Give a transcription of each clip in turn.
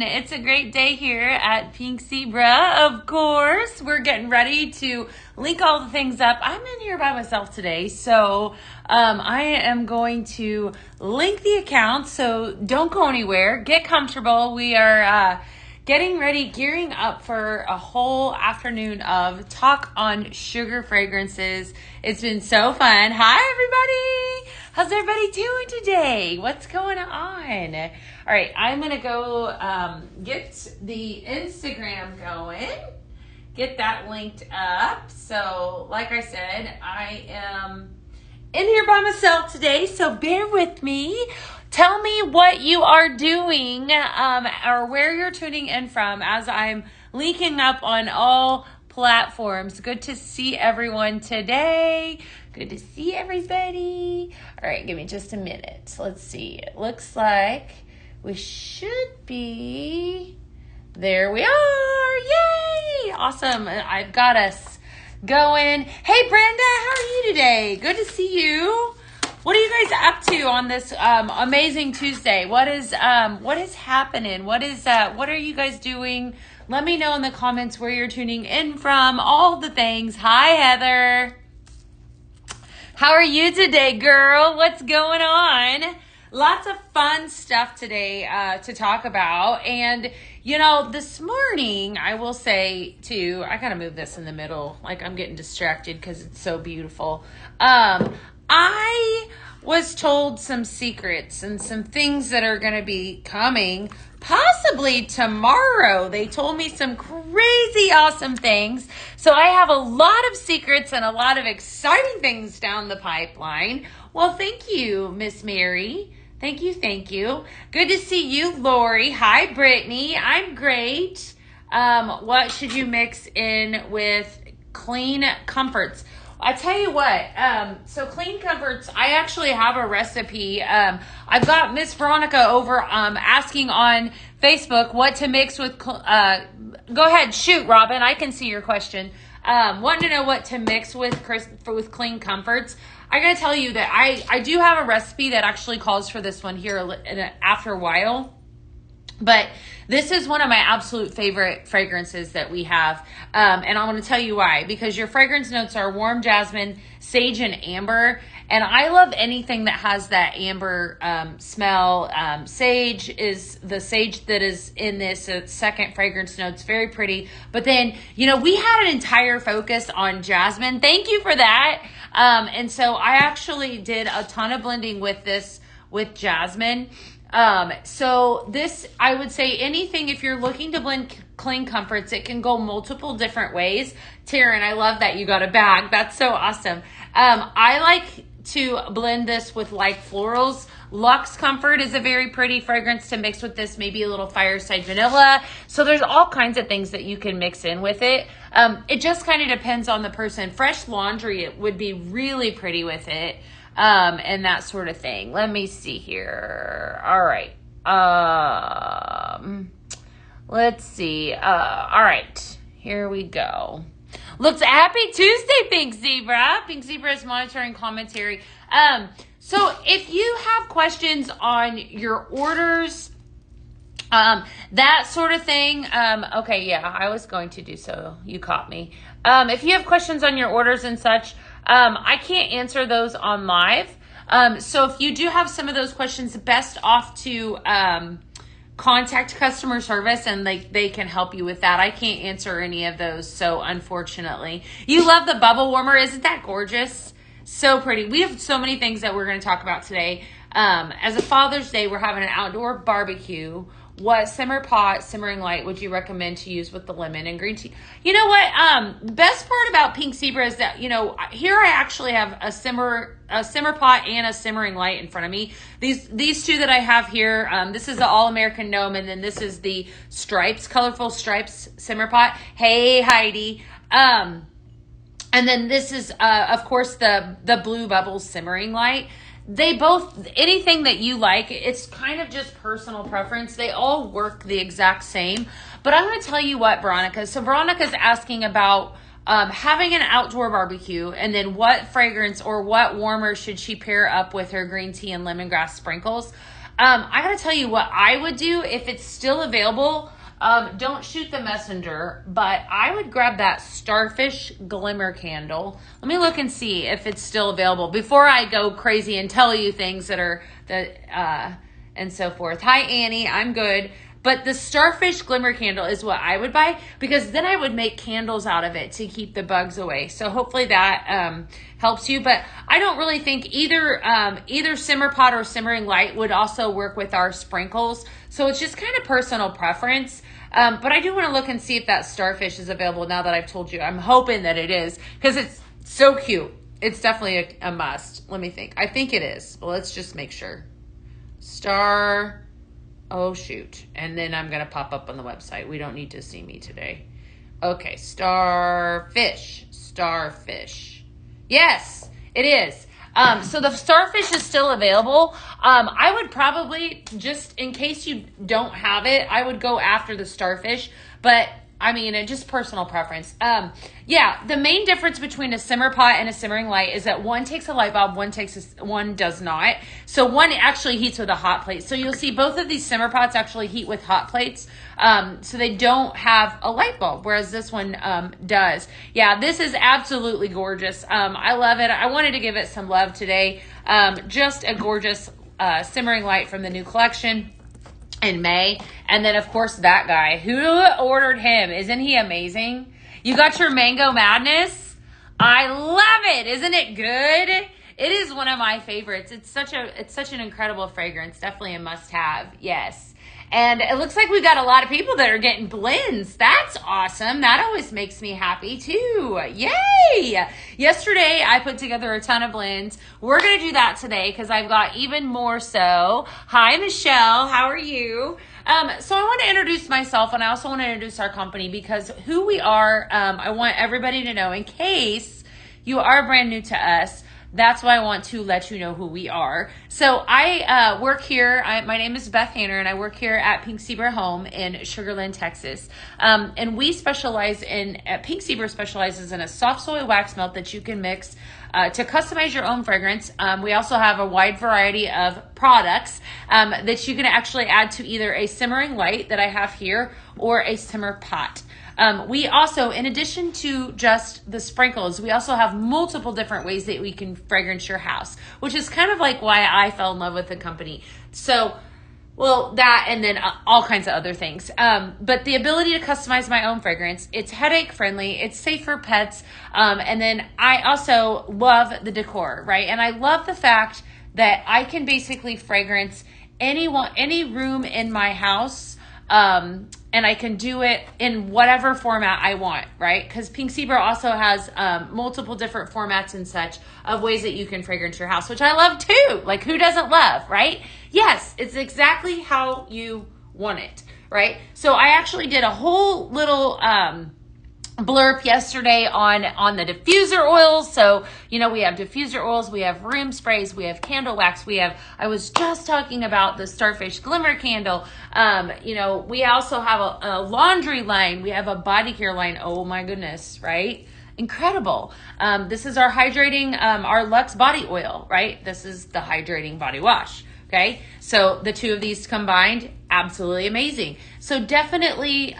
It's a great day here at Pink Zebra, of course. We're getting ready to link all the things up. I'm in here by myself today, so I am going to link the account, so don't go anywhere. Get comfortable. We are getting ready, gearing up for a whole afternoon of talk on sugar fragrances. It's been so fun. Hi, everybody. How's everybody doing today? What's going on? All right, I'm going to go get the Instagram going, get that linked up. So, like I said, I am in here by myself today, so bear with me. Tell me what you are doing or where you're tuning in from as I'm linking up on all platforms. Good to see everyone today. Good to see everybody. All right, give me just a minute. Let's see. It looks like we should be. There we are. Yay! Awesome. I've got us going. Hey, Brenda, how are you today? Good to see you. What are you guys up to on this amazing Tuesday? What is happening? What are you guys doing? Let me know in the comments where you're tuning in from. All the things. Hi, Heather. How are you today, girl? What's going on? Lots of fun stuff today to talk about. And, you know, this morning, I will say, too, I got to move this in the middle. Like, I'm getting distracted because it's so beautiful. I was told some secrets and some things that are going to be coming possibly tomorrow. They told me some crazy awesome things. So I have a lot of secrets and a lot of exciting things down the pipeline. Well, thank you, Miss Mary. Thank you, thank you. Good to see you, Lori. Hi, Brittany. I'm great. What should you mix in with Clean Comforts? I tell you what, so Clean Comforts, I actually have a recipe. I've got Miss Veronica over asking on Facebook what to mix with, go ahead, shoot, Robin, I can see your question. Wanting to know what to mix with Clean Comforts. I gotta tell you that I do have a recipe that actually calls for this one here after a while. But this is one of my absolute favorite fragrances that we have. And I want to tell you why. Because your fragrance notes are warm jasmine, sage, and amber. And I love anything that has that amber smell. Sage is the sage that is in this second fragrance note. It's very pretty. But then, you know, we had an entire focus on jasmine. Thank you for that. And so I actually did a ton of blending with this with jasmine. So this, I would say anything, if you're looking to blend Clean Comforts, it can go multiple different ways. Taryn, I love that you got a bag. That's so awesome. I like to blend this with like florals. Luxe Comfort is a very pretty fragrance to mix with this, maybe a little fireside vanilla. So there's all kinds of things that you can mix in with it. It just kind of depends on the person. Fresh Laundry, it would be really pretty with it. And that sort of thing. Let me see here. All right. Let's see. All right. Here we go. Looks happy Tuesday, Pink Zebra. Pink Zebra is monitoring commentary. So if you have questions on your orders, that sort of thing. Okay. Yeah, I was going to do so. You caught me. If you have questions on your orders and such, I can't answer those on live. So if you do have some of those questions, best off to contact customer service and they can help you with that. I can't answer any of those. So unfortunately, you love the bubble warmer. Isn't that gorgeous? So pretty. We have so many things that we're going to talk about today. As a Father's Day, we're having an outdoor barbecue. What simmer pot, simmering light would you recommend to use with the lemon and green tea? You know what? The best part about Pink Zebra is that, you know, here I actually have a simmer pot and a simmering light in front of me. These two that I have here, this is the All-American Gnome, and then this is the Stripes, Colorful Stripes simmer pot. Hey, Heidi. And then this is, of course, the Blue Bubbles simmering light. They both, anything that you like, it's kind of just personal preference. They all work the exact same. But I'm going to tell you what, Veronica. So Veronica's asking about having an outdoor barbecue, and then what fragrance or what warmer should she pair up with her green tea and lemongrass sprinkles. I gotta tell you what I would do if it's still available. Don't shoot the messenger, but I would grab that Starfish Glimmer Candle. Let me look and see if it's still available before I go crazy and tell you things and so forth. Hi, Annie. I'm good. But the Starfish Glimmer Candle is what I would buy, because then I would make candles out of it to keep the bugs away. So hopefully that helps you. But I don't really think either Simmer Pot or Simmering Light would also work with our sprinkles. So it's just kind of personal preference. But I do want to look and see if that Starfish is available now that I've told you. I'm hoping that it is, because it's so cute. It's definitely a must. Let me think. I think it is. Well, let's just make sure. Oh, shoot. And then I'm going to pop up on the website. We don't need to see me today. Okay, Starfish. Yes, it is. So the Starfish is still available. I would probably, just in case you don't have it, I would go after the Starfish. But I mean, just personal preference. Yeah, the main difference between a Simmer Pot and a Simmering Light is that one takes a light bulb, one does not. So one actually heats with a hot plate. So you'll see both of these Simmer Pots actually heat with hot plates. So they don't have a light bulb, whereas this one does. Yeah, this is absolutely gorgeous. I love it. I wanted to give it some love today. Just a gorgeous Simmering Light from the new collection in May. And then of course that guy, who ordered him? Isn't he amazing? You got your Mango Madness. I love it. Isn't it good? It is one of my favorites. It's such an incredible fragrance. Definitely a must have. Yes. And it looks like we've got a lot of people that are getting blends. That's awesome. That always makes me happy too. Yay! Yesterday, I put together a ton of blends. We're going to do that today because I've got even more so. Hi, Michelle. How are you? So I want to introduce myself, and I also want to introduce our company, because who we are, I want everybody to know in case you are brand new to us. That's why I want to let you know who we are. So I work here. My name is Beth Hanner, and I work here at Pink Zebra Home in Sugarland, Texas. And we specialize Pink Zebra specializes in a soft soy wax melt that you can mix to customize your own fragrance. We also have a wide variety of products that you can actually add to either a Simmering Light that I have here or a Simmer Pot. We also, in addition to just the sprinkles, we also have multiple different ways that we can fragrance your house, which is kind of like why I fell in love with the company. So, well, that and then all kinds of other things. But the ability to customize my own fragrance, it's headache friendly, it's safe for pets. And then I also love the decor, right? And I love the fact that I can basically fragrance any room in my house. And I can do it in whatever format I want, right? Because Pink Zebra also has multiple different formats and such of ways that you can fragrance your house, which I love too. Like, who doesn't love, right? Yes, it's exactly how you want it, right? So I actually did a whole little blurb yesterday on the diffuser oils. So, we have diffuser oils, we have room sprays, we have candle wax, I was just talking about the Starfish Glimmer Candle. We also have a laundry line, we have a body care line. Oh my goodness, right? Incredible. This is our hydrating, our Luxe body oil, right? This is the hydrating body wash. Okay, so the two of these combined, absolutely amazing. So definitely,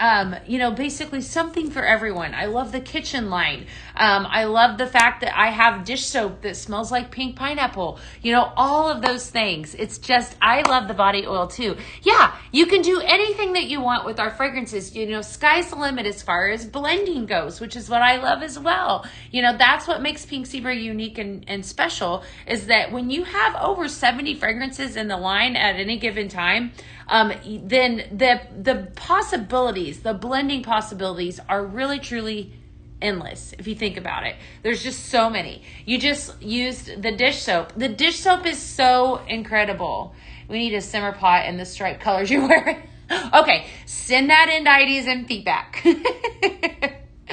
basically something for everyone. I love the kitchen line. I love the fact that I have dish soap that smells like pink pineapple. All of those things. It's just, I love the body oil too. Yeah, you can do anything that you want with our fragrances. Sky's the limit as far as blending goes, which is what I love as well. That's what makes Pink Zebra unique and special, is that when you have over 70 fragrances in the line at any given time, then the possibilities, the blending possibilities are really truly endless if you think about it. There's just so many. You just used the dish soap. The dish soap is so incredible. We need a Simmer Pot in the striped colors you're wearing. Okay, send that in to ideas and feedback.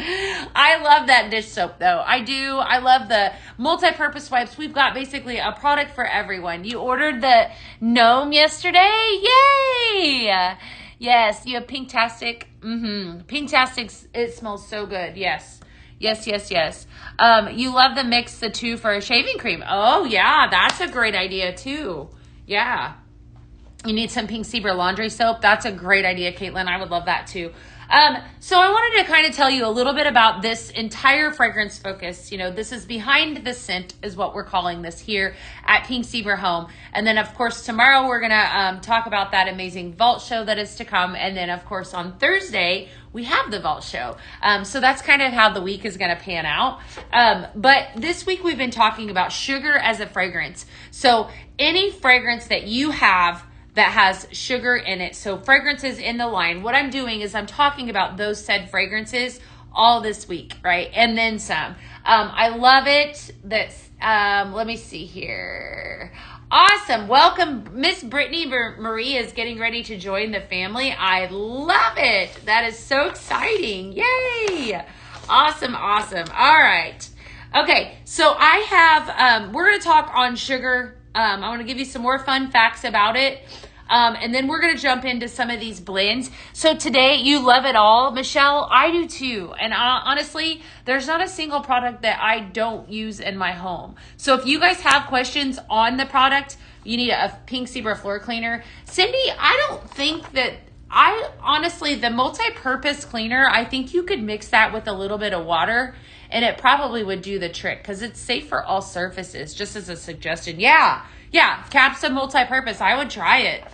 I love that dish soap though. I do. I love the multi-purpose wipes. We've got basically a product for everyone. You ordered the gnome yesterday? Yay! Yes, you have Pinktastic. Pinktastic, it smells so good. Yes. You love the mix the two for a shaving cream. Oh yeah, that's a great idea too. Yeah. You need some Pink Zebra laundry soap. That's a great idea, Caitlin. I would love that too. So I wanted to kind of tell you a little bit about this entire fragrance focus. This is behind the scent is what we're calling this here at Pink Zebra Home. And then of course, tomorrow we're going to talk about that amazing vault show that is to come. And then of course on Thursday, we have the vault show. So that's kind of how the week is going to pan out. But this week we've been talking about sugar as a fragrance. So any fragrance that you have that has sugar in it. So fragrances in the line. What I'm doing is I'm talking about those said fragrances all this week, right? And then some. I love it. Let me see here. Awesome. Welcome. Miss Brittany Marie is getting ready to join the family. I love it. That is so exciting. Yay. Awesome. Awesome. All right. Okay. So I have, we're going to talk on sugar. I want to give you some more fun facts about it. And then we're going to jump into some of these blends. So today, you love it all, Michelle. I do too. And honestly, there's not a single product that I don't use in my home. So if you guys have questions on the product, you need a Pink Zebra floor cleaner. Cindy, I don't think that honestly, the multi-purpose cleaner, I think you could mix that with a little bit of water and it probably would do the trick because it's safe for all surfaces, just as a suggestion. Yeah, Capsa multi-purpose. I would try it.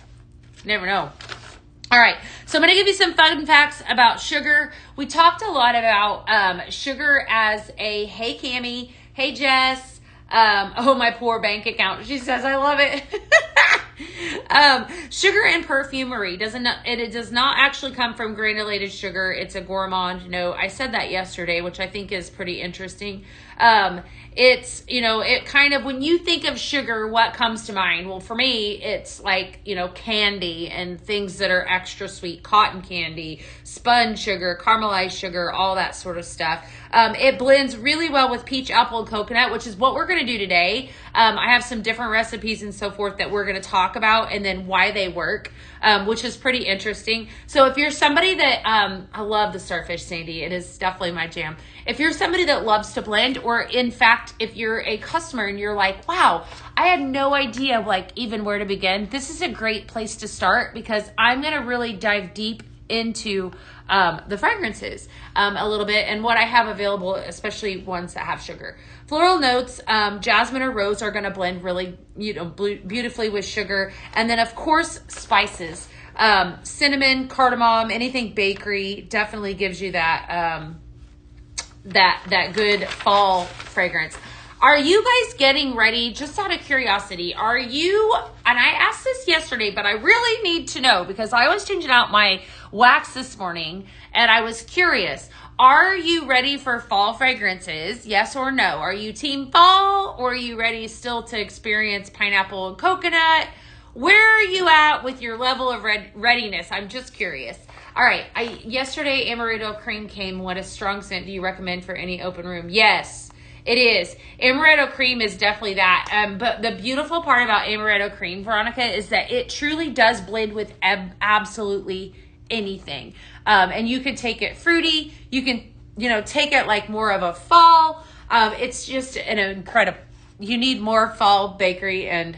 Never know. All right, so I'm going to give you some fun facts about sugar. We talked a lot about sugar as a, hey, Cammie, hey, Jess, oh, my poor bank account. She says, I love it. Sugar and perfumery it does not actually come from granulated sugar. It's a gourmand. I said that yesterday, which I think is pretty interesting. It's, it kind of, when you think of sugar, what comes to mind? Well, for me, it's like, candy and things that are extra sweet, cotton candy, spun sugar, caramelized sugar, all that sort of stuff. It blends really well with peach, apple, and coconut, which is what we're going to do today. I have some different recipes and so forth that we're going to talk about and then why they work, which is pretty interesting. So if you're somebody that, I love the Starfish, Sandy. It is definitely my jam. If you're somebody that loves to blend, or in fact, if you're a customer and you're like, wow, I had no idea even where to begin, this is a great place to start because I'm going to really dive deep into the fragrances a little bit and what I have available, especially ones that have sugar. Floral notes, jasmine or rose are going to blend really beautifully with sugar. And then, of course, spices. Cinnamon, cardamom, anything bakery definitely gives you that that good fall fragrance. Are you guys getting ready? Just out of curiosity, are you, and I asked this yesterday, but I really need to know because I was changing out my wax this morning and I was curious. Are you ready for fall fragrances? Yes or no? Are you team fall or are you ready still to experience pineapple and coconut? Where are you at with your level of readiness? I'm just curious. All right. Yesterday, Amaretto Cream came. What a strong scent do you recommend for any open room? Yes, it is. Amaretto Cream is definitely that. But the beautiful part about Amaretto Cream, Veronica, is that it truly does blend with absolutely anything. And you can take it fruity. You can, take it like more of a fall. It's just an incredible, you need more fall bakery and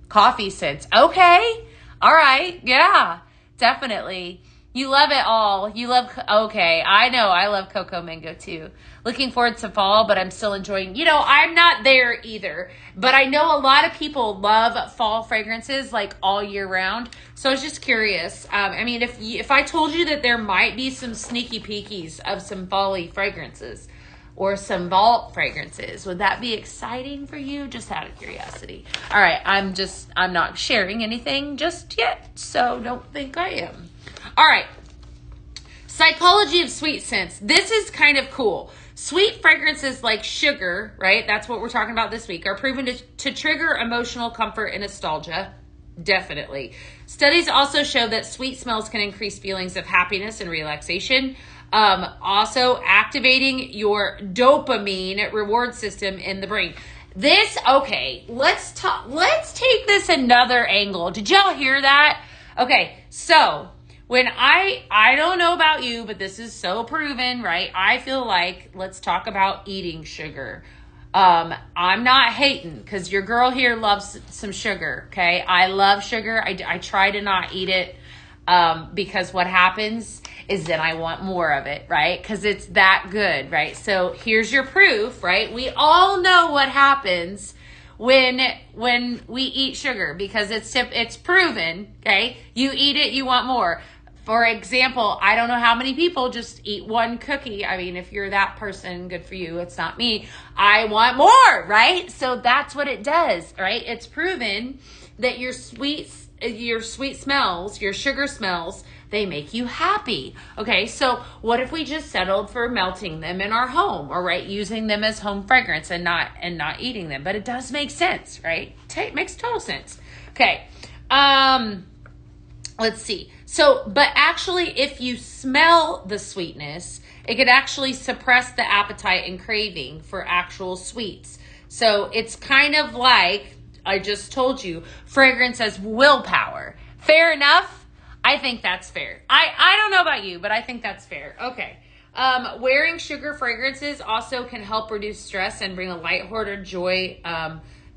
coffee scents. Okay. All right. Yeah, definitely. You love it all. You love, okay. I know. I love cocoa mango too. Looking forward to fall, but I'm still enjoying, I'm not there either, but I know a lot of people love fall fragrances like all year round. So I was just curious. If I told you that there might be some sneaky peekies of some fall-y fragrances or some vault fragrances, would that be exciting for you? Just out of curiosity. All right. I'm not sharing anything just yet. So don't think I am. All right. Psychology of sweet scents. This is kind of cool. Sweet fragrances like sugar, right? That's what we're talking about this week, are proven to trigger emotional comfort and nostalgia. Definitely. Studies also show that sweet smells can increase feelings of happiness and relaxation. Also activating your dopamine reward system in the brain. Let's take this another angle. Did y'all hear that? Okay, so when I don't know about you, but this is so proven, right? I feel like, let's talk about eating sugar. I'm not hating because your girl here loves some sugar. Okay. I love sugar. I try to not eat it, because what happens is then I want more of it, right? Because it's that good, right? So here's your proof, right? We all know what happens when we eat sugar, because it's proven, okay? You eat it, you want more. For example, I don't know how many people just eat one cookie. I mean, if you're that person, good for you. It's not me. I want more, right? So that's what it does, right? It's proven that your sweet smells, your sugar smells, they make you happy. Okay, so what if we just settled for melting them in our home, or right, using them as home fragrance and not eating them? But it does make sense, right? It makes total sense. Okay, let's see. So, but actually, if you smell the sweetness, it could actually suppress the appetite and craving for actual sweets. So it's kind of like I just told you, fragrance as willpower. Fair enough? I think that's fair. I don't know about you, but I think that's fair. Okay. Wearing sugar fragrances also can help reduce stress and bring a lighthearted joy,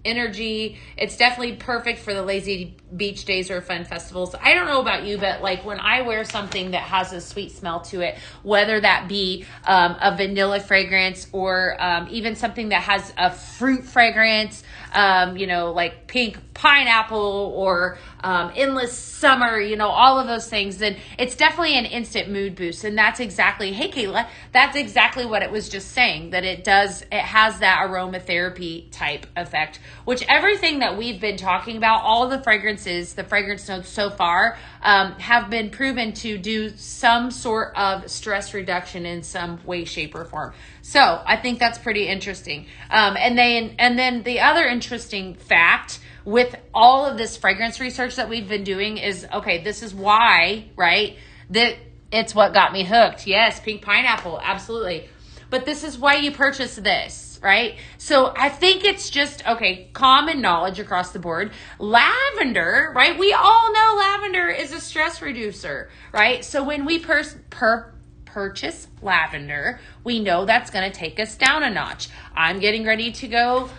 energy. It's definitely perfect for the lazy beach days or fun festivals. I don't know about you, but like when I wear something that has a sweet smell to it, whether that be a vanilla fragrance or even something that has a fruit fragrance, like pink pineapple or endless summer, all of those things, then it's definitely an instant mood boost. And that's exactly, hey Kayla, that's exactly what it was just saying, that it has that aromatherapy type effect, which everything that we've been talking about, all the fragrances, the fragrance notes so far, have been proven to do some sort of stress reduction in some way, shape, or form. So I think that's pretty interesting. And then the other interesting fact with all of this fragrance research that we've been doing is, okay, this is why, right? That it's what got me hooked. Yes, pink pineapple, absolutely. But this is why you purchase this, right? So I think it's just, okay, common knowledge across the board. Lavender, right? We all know lavender is a stress reducer, right? So when we purchase lavender, we know that's going to take us down a notch. I'm getting ready to go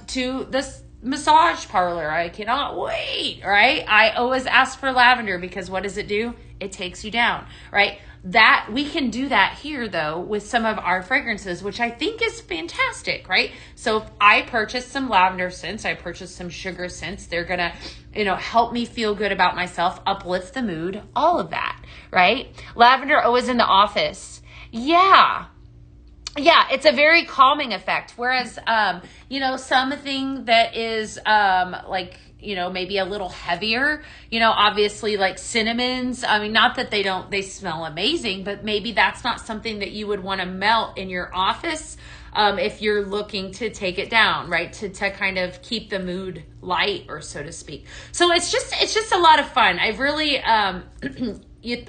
to this massage parlor. I cannot wait, right? I always ask for lavender because what does it do? It takes you down, right? That we can do that here though with some of our fragrances, which I think is fantastic, right? So if I purchase some lavender scents, I purchase some sugar scents, they're gonna, help me feel good about myself, uplift the mood, all of that, right? Lavender always in the office. Yeah, it's a very calming effect. Whereas, something that is maybe a little heavier, obviously like cinnamons. I mean, not that they smell amazing, but maybe that's not something that you would want to melt in your office if you're looking to take it down, right? To kind of keep the mood light, or so to speak. So it's just a lot of fun. I really,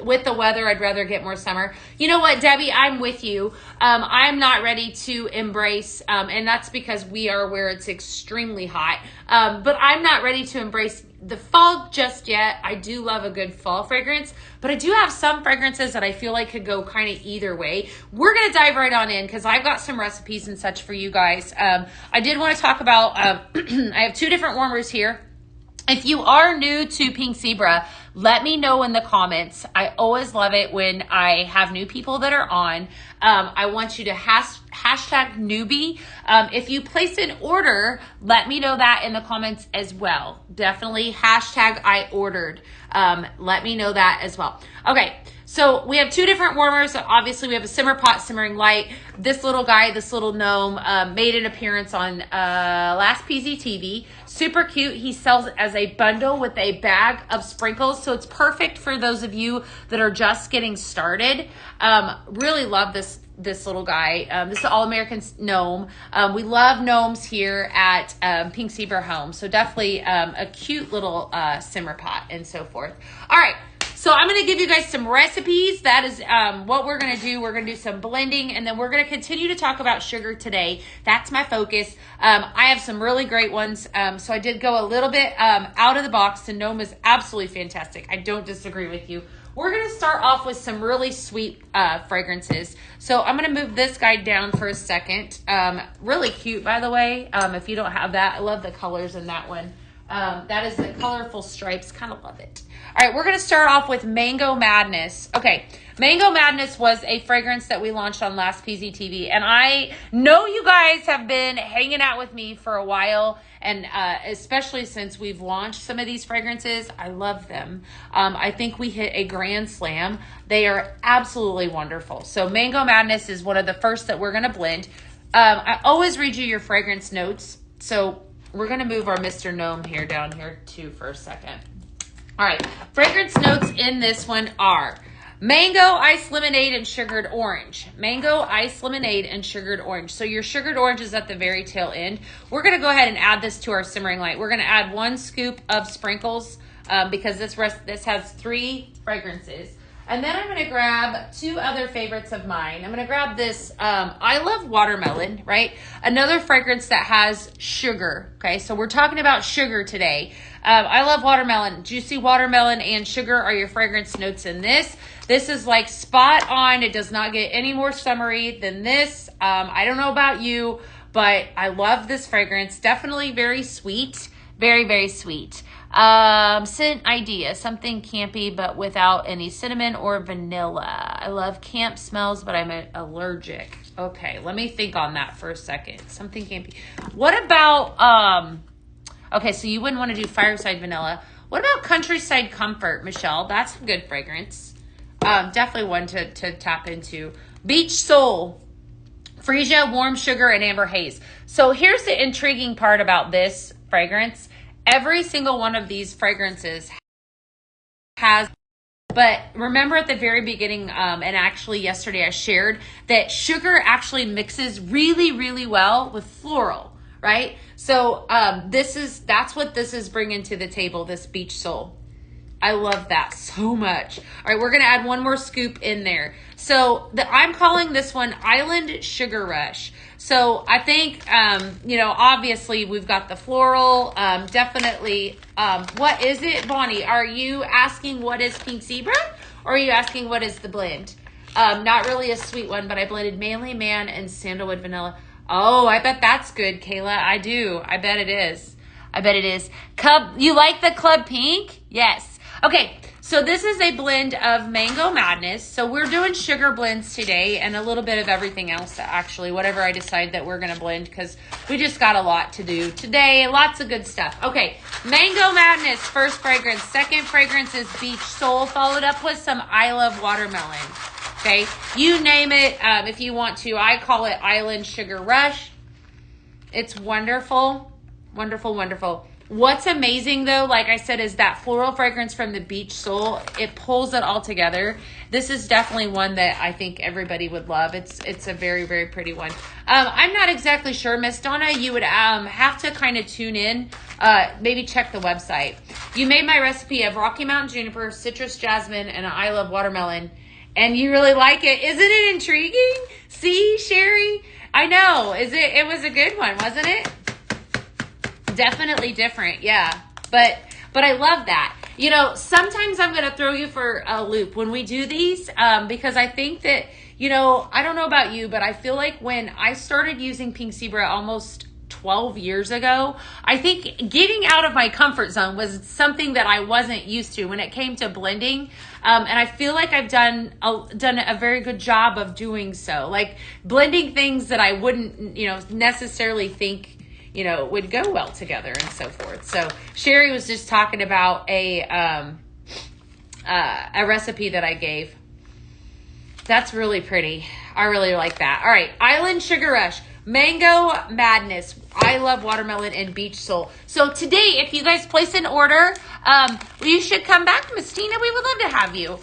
with the weather, I'd rather get more summer. You know what, Debbie, I'm with you. I'm not ready to embrace, and that's because we are where it's extremely hot. But I'm not ready to embrace the fall just yet. I do love a good fall fragrance, but I do have some fragrances that I feel like could go kind of either way. We're going to dive right on in because I've got some recipes and such for you guys. I did want to talk about, I have two different warmers here. If you are new to Pink Zebra, let me know in the comments. I always love it when I have new people that are on. I want you to hashtag newbie. If you place an order, let me know that in the comments as well. Definitely hashtag I ordered. Let me know that as well. Okay. So we have two different warmers. Obviously, we have a simmer pot, simmering light. This little guy, this little gnome, made an appearance on last PZTV. Super cute. He sells as a bundle with a bag of sprinkles. So it's perfect for those of you that are just getting started. Really love this little guy. This is an all-American gnome. We love gnomes here at Pink Zebra Home. So definitely a cute little simmer pot and so forth. All right. So I'm going to give you guys some recipes. That is what we're going to do. We're going to do some blending, and then we're going to continue to talk about sugar today. That's my focus. I have some really great ones. So I did go a little bit out of the box. The gnome is absolutely fantastic. I don't disagree with you we're going to start off with some really sweet fragrances. So I'm going to move this guy down for a second. Really cute, by the way. If you don't have that, I love the colors in that one. That is the colorful stripes. Kind of love it. All right, we're going to start off with Mango Madness. Okay, Mango Madness was a fragrance that we launched on last PZTV. And I know you guys have been hanging out with me for a while. And especially since we've launched some of these fragrances, I love them. I think we hit a grand slam. They are absolutely wonderful. So Mango Madness is one of the first that we're going to blend. I always read you your fragrance notes. So we're going to move our Mr. Gnome here down here too for a second. All right, fragrance notes in this one are mango, ice lemonade, and sugared orange. Mango, ice lemonade, and sugared orange. So your sugared orange is at the very tail end. We're going to go ahead and add this to our simmering light. We're going to add 1 scoop of sprinkles because this has 3 fragrances. And then I'm going to grab 2 other favorites of mine. I'm going to grab this, I love watermelon, right? Another fragrance that has sugar, okay? So we're talking about sugar today. I love watermelon. Juicy watermelon and sugar are your fragrance notes in this. This is like spot on. It does not get any more summery than this. I don't know about you, but I love this fragrance. Definitely very sweet. Very, very sweet. Scent idea, something campy, but without any cinnamon or vanilla. I love camp smells, but I'm allergic. Okay, let me think on that for a second. Something campy. What about, okay, so you wouldn't want to do fireside vanilla. What about countryside comfort, Michelle? That's a good fragrance. Definitely one to tap into. Beach soul, freesia, warm sugar, and amber haze. So here's the intriguing part about this fragrance. Every single one of these fragrances has, but remember at the very beginning, and actually yesterday I shared that sugar actually mixes really, really well with floral, right? So that's what this is bringing to the table, this beach soul. I love that so much. All right, we're going to add 1 more scoop in there. So I'm calling this one Island Sugar Rush. So I think, obviously we've got the floral, definitely. What is it, Bonnie? Are you asking what is Pink Zebra? Or are you asking what is the blend? Not really a sweet one, but I blended Manly Man and Sandalwood Vanilla. Oh, I bet that's good, Kayla. I do. I bet it is. I bet it is. You like the Club Pink? Yes. Okay, so this is a blend of Mango Madness. So we're doing sugar blends today and a little bit of everything else, actually, whatever I decide that we're going to blend because we just got a lot to do today. Lots of good stuff. Okay, Mango Madness, first fragrance. Second fragrance is Beach Soul, followed up with some I Love Watermelon. Okay, you name it if you want to. I call it Island Sugar Rush. It's wonderful, wonderful, wonderful. What's amazing though, like I said, is that floral fragrance from the Beach Soul. It pulls it all together. This is definitely one that I think everybody would love. It's a very, very pretty one. I'm not exactly sure, Miss Donna. You would have to kind of tune in. Maybe check the website. You made my recipe of Rocky Mountain Juniper, Citrus Jasmine, and I Love Watermelon. And you really like it. Isn't it intriguing? See, Sherry? I know. It was a good one, wasn't it? Definitely different, yeah. But I love that. You know, sometimes I'm going to throw you for a loop when we do these because I think that, I don't know about you, but I feel like when I started using Pink Zebra almost 12 years ago, I think getting out of my comfort zone was something that I wasn't used to when it came to blending. And I feel like I've done a very good job of doing so. Like blending things that I wouldn't, necessarily think would go well together and so forth. So Sherry was just talking about a recipe that I gave. That's really pretty. I really like that. All right. Island Sugar Rush, Mango Madness, I Love Watermelon, and Beach Soul. So today, if you guys place an order, you should come back, Miss Tina. We would love to have you.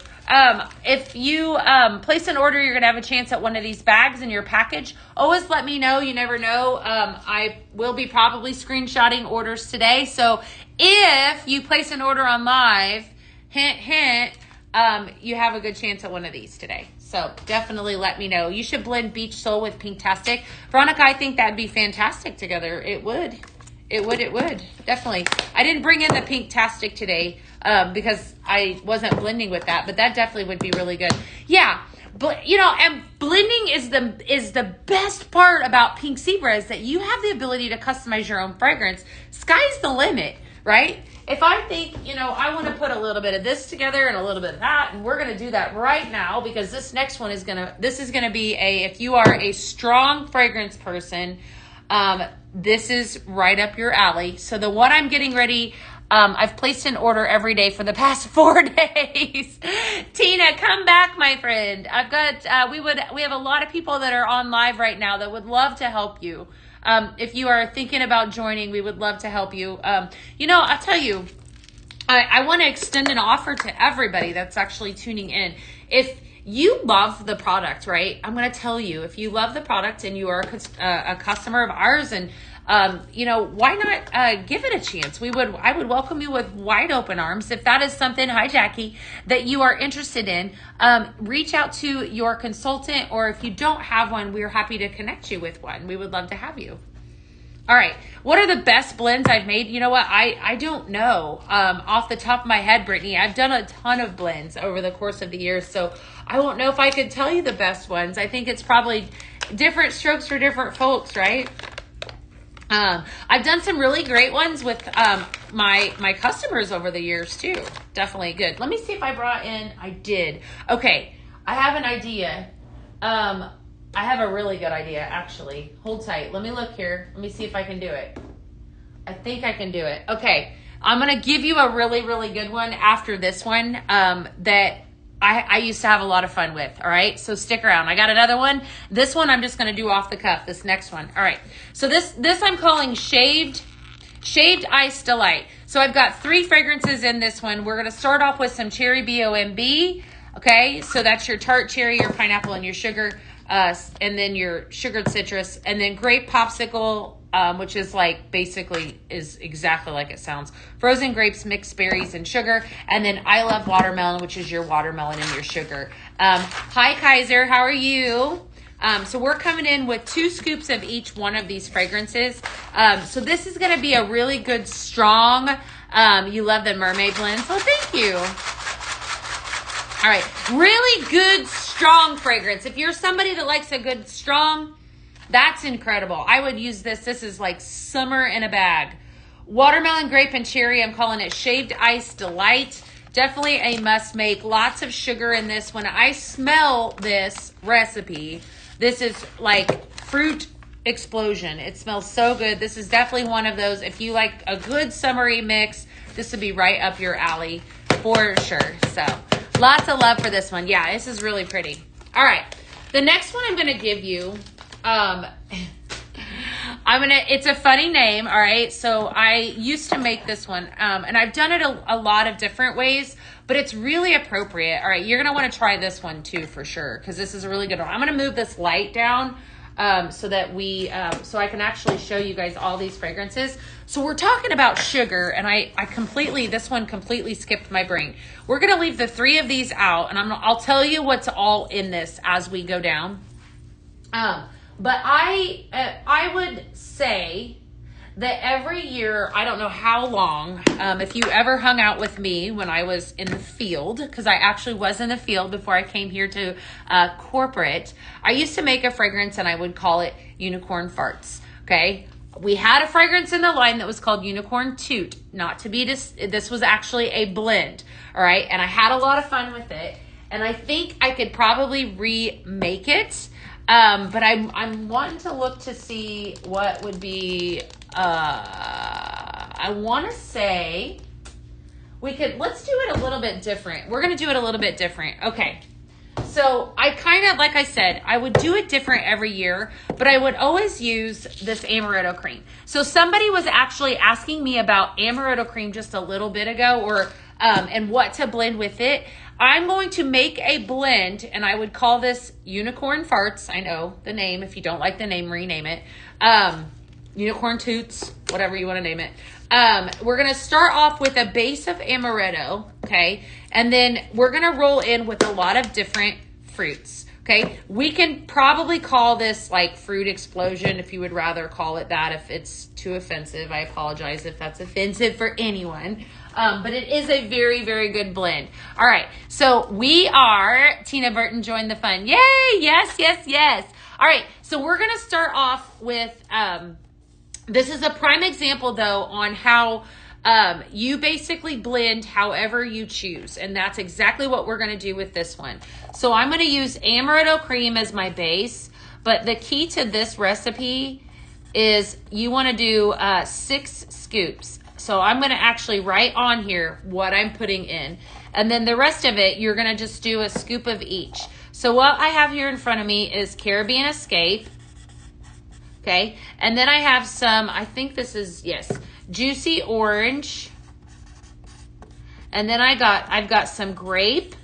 If you place an order, you're going to have a chance at one of these bags in your package. Always let me know. You never know. I will be probably screenshotting orders today. So if you place an order on live, hint, hint, you have a good chance at one of these today. So definitely let me know. You should blend Beach Soul with Pinktastic. Veronica, I think that'd be fantastic together. It would. It would, definitely. I didn't bring in the Pink-tastic today because I wasn't blending with that, but that definitely would be really good. Yeah, but you know, and blending is the best part about Pink Zebra is that you have the ability to customize your own fragrance. Sky's the limit, right? If I think, you know, I want to put a little bit of this together and a little bit of that, and we're going to do that right now because this next one is this is going to be if you are a strong fragrance person, this is right up your alley. So the one I'm getting ready, I've placed an order every day for the past 4 days. Tina, come back, my friend. I've got, we have a lot of people that are on live right now that would love to help you. If you are thinking about joining, we would love to help you. You know, I'll tell you, I want to extend an offer to everybody that's actually tuning in. If you love the product, right? I'm going to tell you, if you love the product and you are a customer of ours and, you know, why not give it a chance? I would welcome you with wide open arms. If that is something, hi Jackie, that you are interested in, reach out to your consultant, or if you don't have one, we're happy to connect you with one. We would love to have you. All right. What are the best blends I've made? You know what? I don't know. Off the top of my head, Brittany, I've done a ton of blends over the course of the years, so I won't know if I could tell you the best ones. I think it's probably different strokes for different folks, right? I've done some really great ones with my customers over the years too. Definitely good. Let me see if I brought in, I did. Okay, I have an idea. I have a really good idea, actually. Hold tight. Let me look here. Let me see if I can do it. I think I can do it. Okay, I'm going to give you a really, really good one after this one that I used to have a lot of fun with, all right? So stick around. I got another one. This one I'm just going to do off the cuff, this next one. All right, so this I'm calling Shaved Ice Delight. So I've got 3 fragrances in this one. We're going to start off with some Cherry BOMB, okay? So that's your tart cherry, your pineapple, and your sugar. And then your sugared citrus, and then grape popsicle, which is like basically is exactly like it sounds. Frozen grapes, mixed berries, and sugar. And then I love watermelon, which is your watermelon and your sugar. Hi, Kaiser. How are you? So we're coming in with 2 scoops of each one of these fragrances. So this is going to be a really good, strong, you love the mermaid blend. So thank you. All right, really good, strong fragrance. If you're somebody that likes a good, strong, that's incredible. I would use this. This is like summer in a bag. Watermelon, grape, and cherry. I'm calling it Shaved Ice Delight. Definitely a must make. Lots of sugar in this. When I smell this recipe, this is like fruit explosion. It smells so good. This is definitely one of those. If you like a good summery mix, this would be right up your alley for sure. So lots of love for this one. Yeah, this is really pretty. All right. The next one I'm going to give you, it's a funny name. All right. So I used to make this one, and I've done it a lot of different ways, but it's really appropriate. All right. You're going to want to try this one too, for sure, because this is a really good one. I'm going to move this light down so that so I can actually show you guys all these fragrances. So we're talking about sugar, and this one completely skipped my brain. We're going to leave the 3 of these out, and I'll tell you what's all in this as we go down. But I would say that every year, I don't know how long, if you ever hung out with me when I was in the field, because I actually was in the field before I came here to corporate, I used to make a fragrance and I would call it Unicorn Farts, okay? We had a fragrance in the line that was called Unicorn Toot, not to be this was actually a blend, all right? And I had a lot of fun with it, and I think I could probably remake it, but I'm wanting to look to see what would be, I want to say let's do it a little bit different. We're going to do it a little bit different. Okay. So I kind of, like I said, I would do it different every year, but I would always use this amaretto cream. So somebody was actually asking me about amaretto cream just a little bit ago, and what to blend with it. I'm going to make a blend, and I would call this Unicorn Farts. I know the name. If you don't like the name, rename it. Unicorn Toots, whatever you want to name it. We're going to start off with a base of amaretto, okay? And then we're going to roll in with a lot of different fruits. Okay, we can probably call this like fruit explosion if you would rather call it that. If it's too offensive, I apologize if that's offensive for anyone. But it is a very, very good blend. All right, so we are, Tina Burton joined the fun. Yay, yes, yes, yes. All right, so we're going to start off with, this is a prime example though on how you basically blend however you choose. And that's exactly what we're going to do with this one. So I'm going to use amaretto cream as my base. But the key to this recipe is you want to do 6 scoops. So I'm going to actually write on here what I'm putting in. And then the rest of it, you're going to just do a scoop of each. So what I have here in front of me is Caribbean Escape. Okay. And then I have some, I think this is, yes, juicy orange. And then I've got some grape,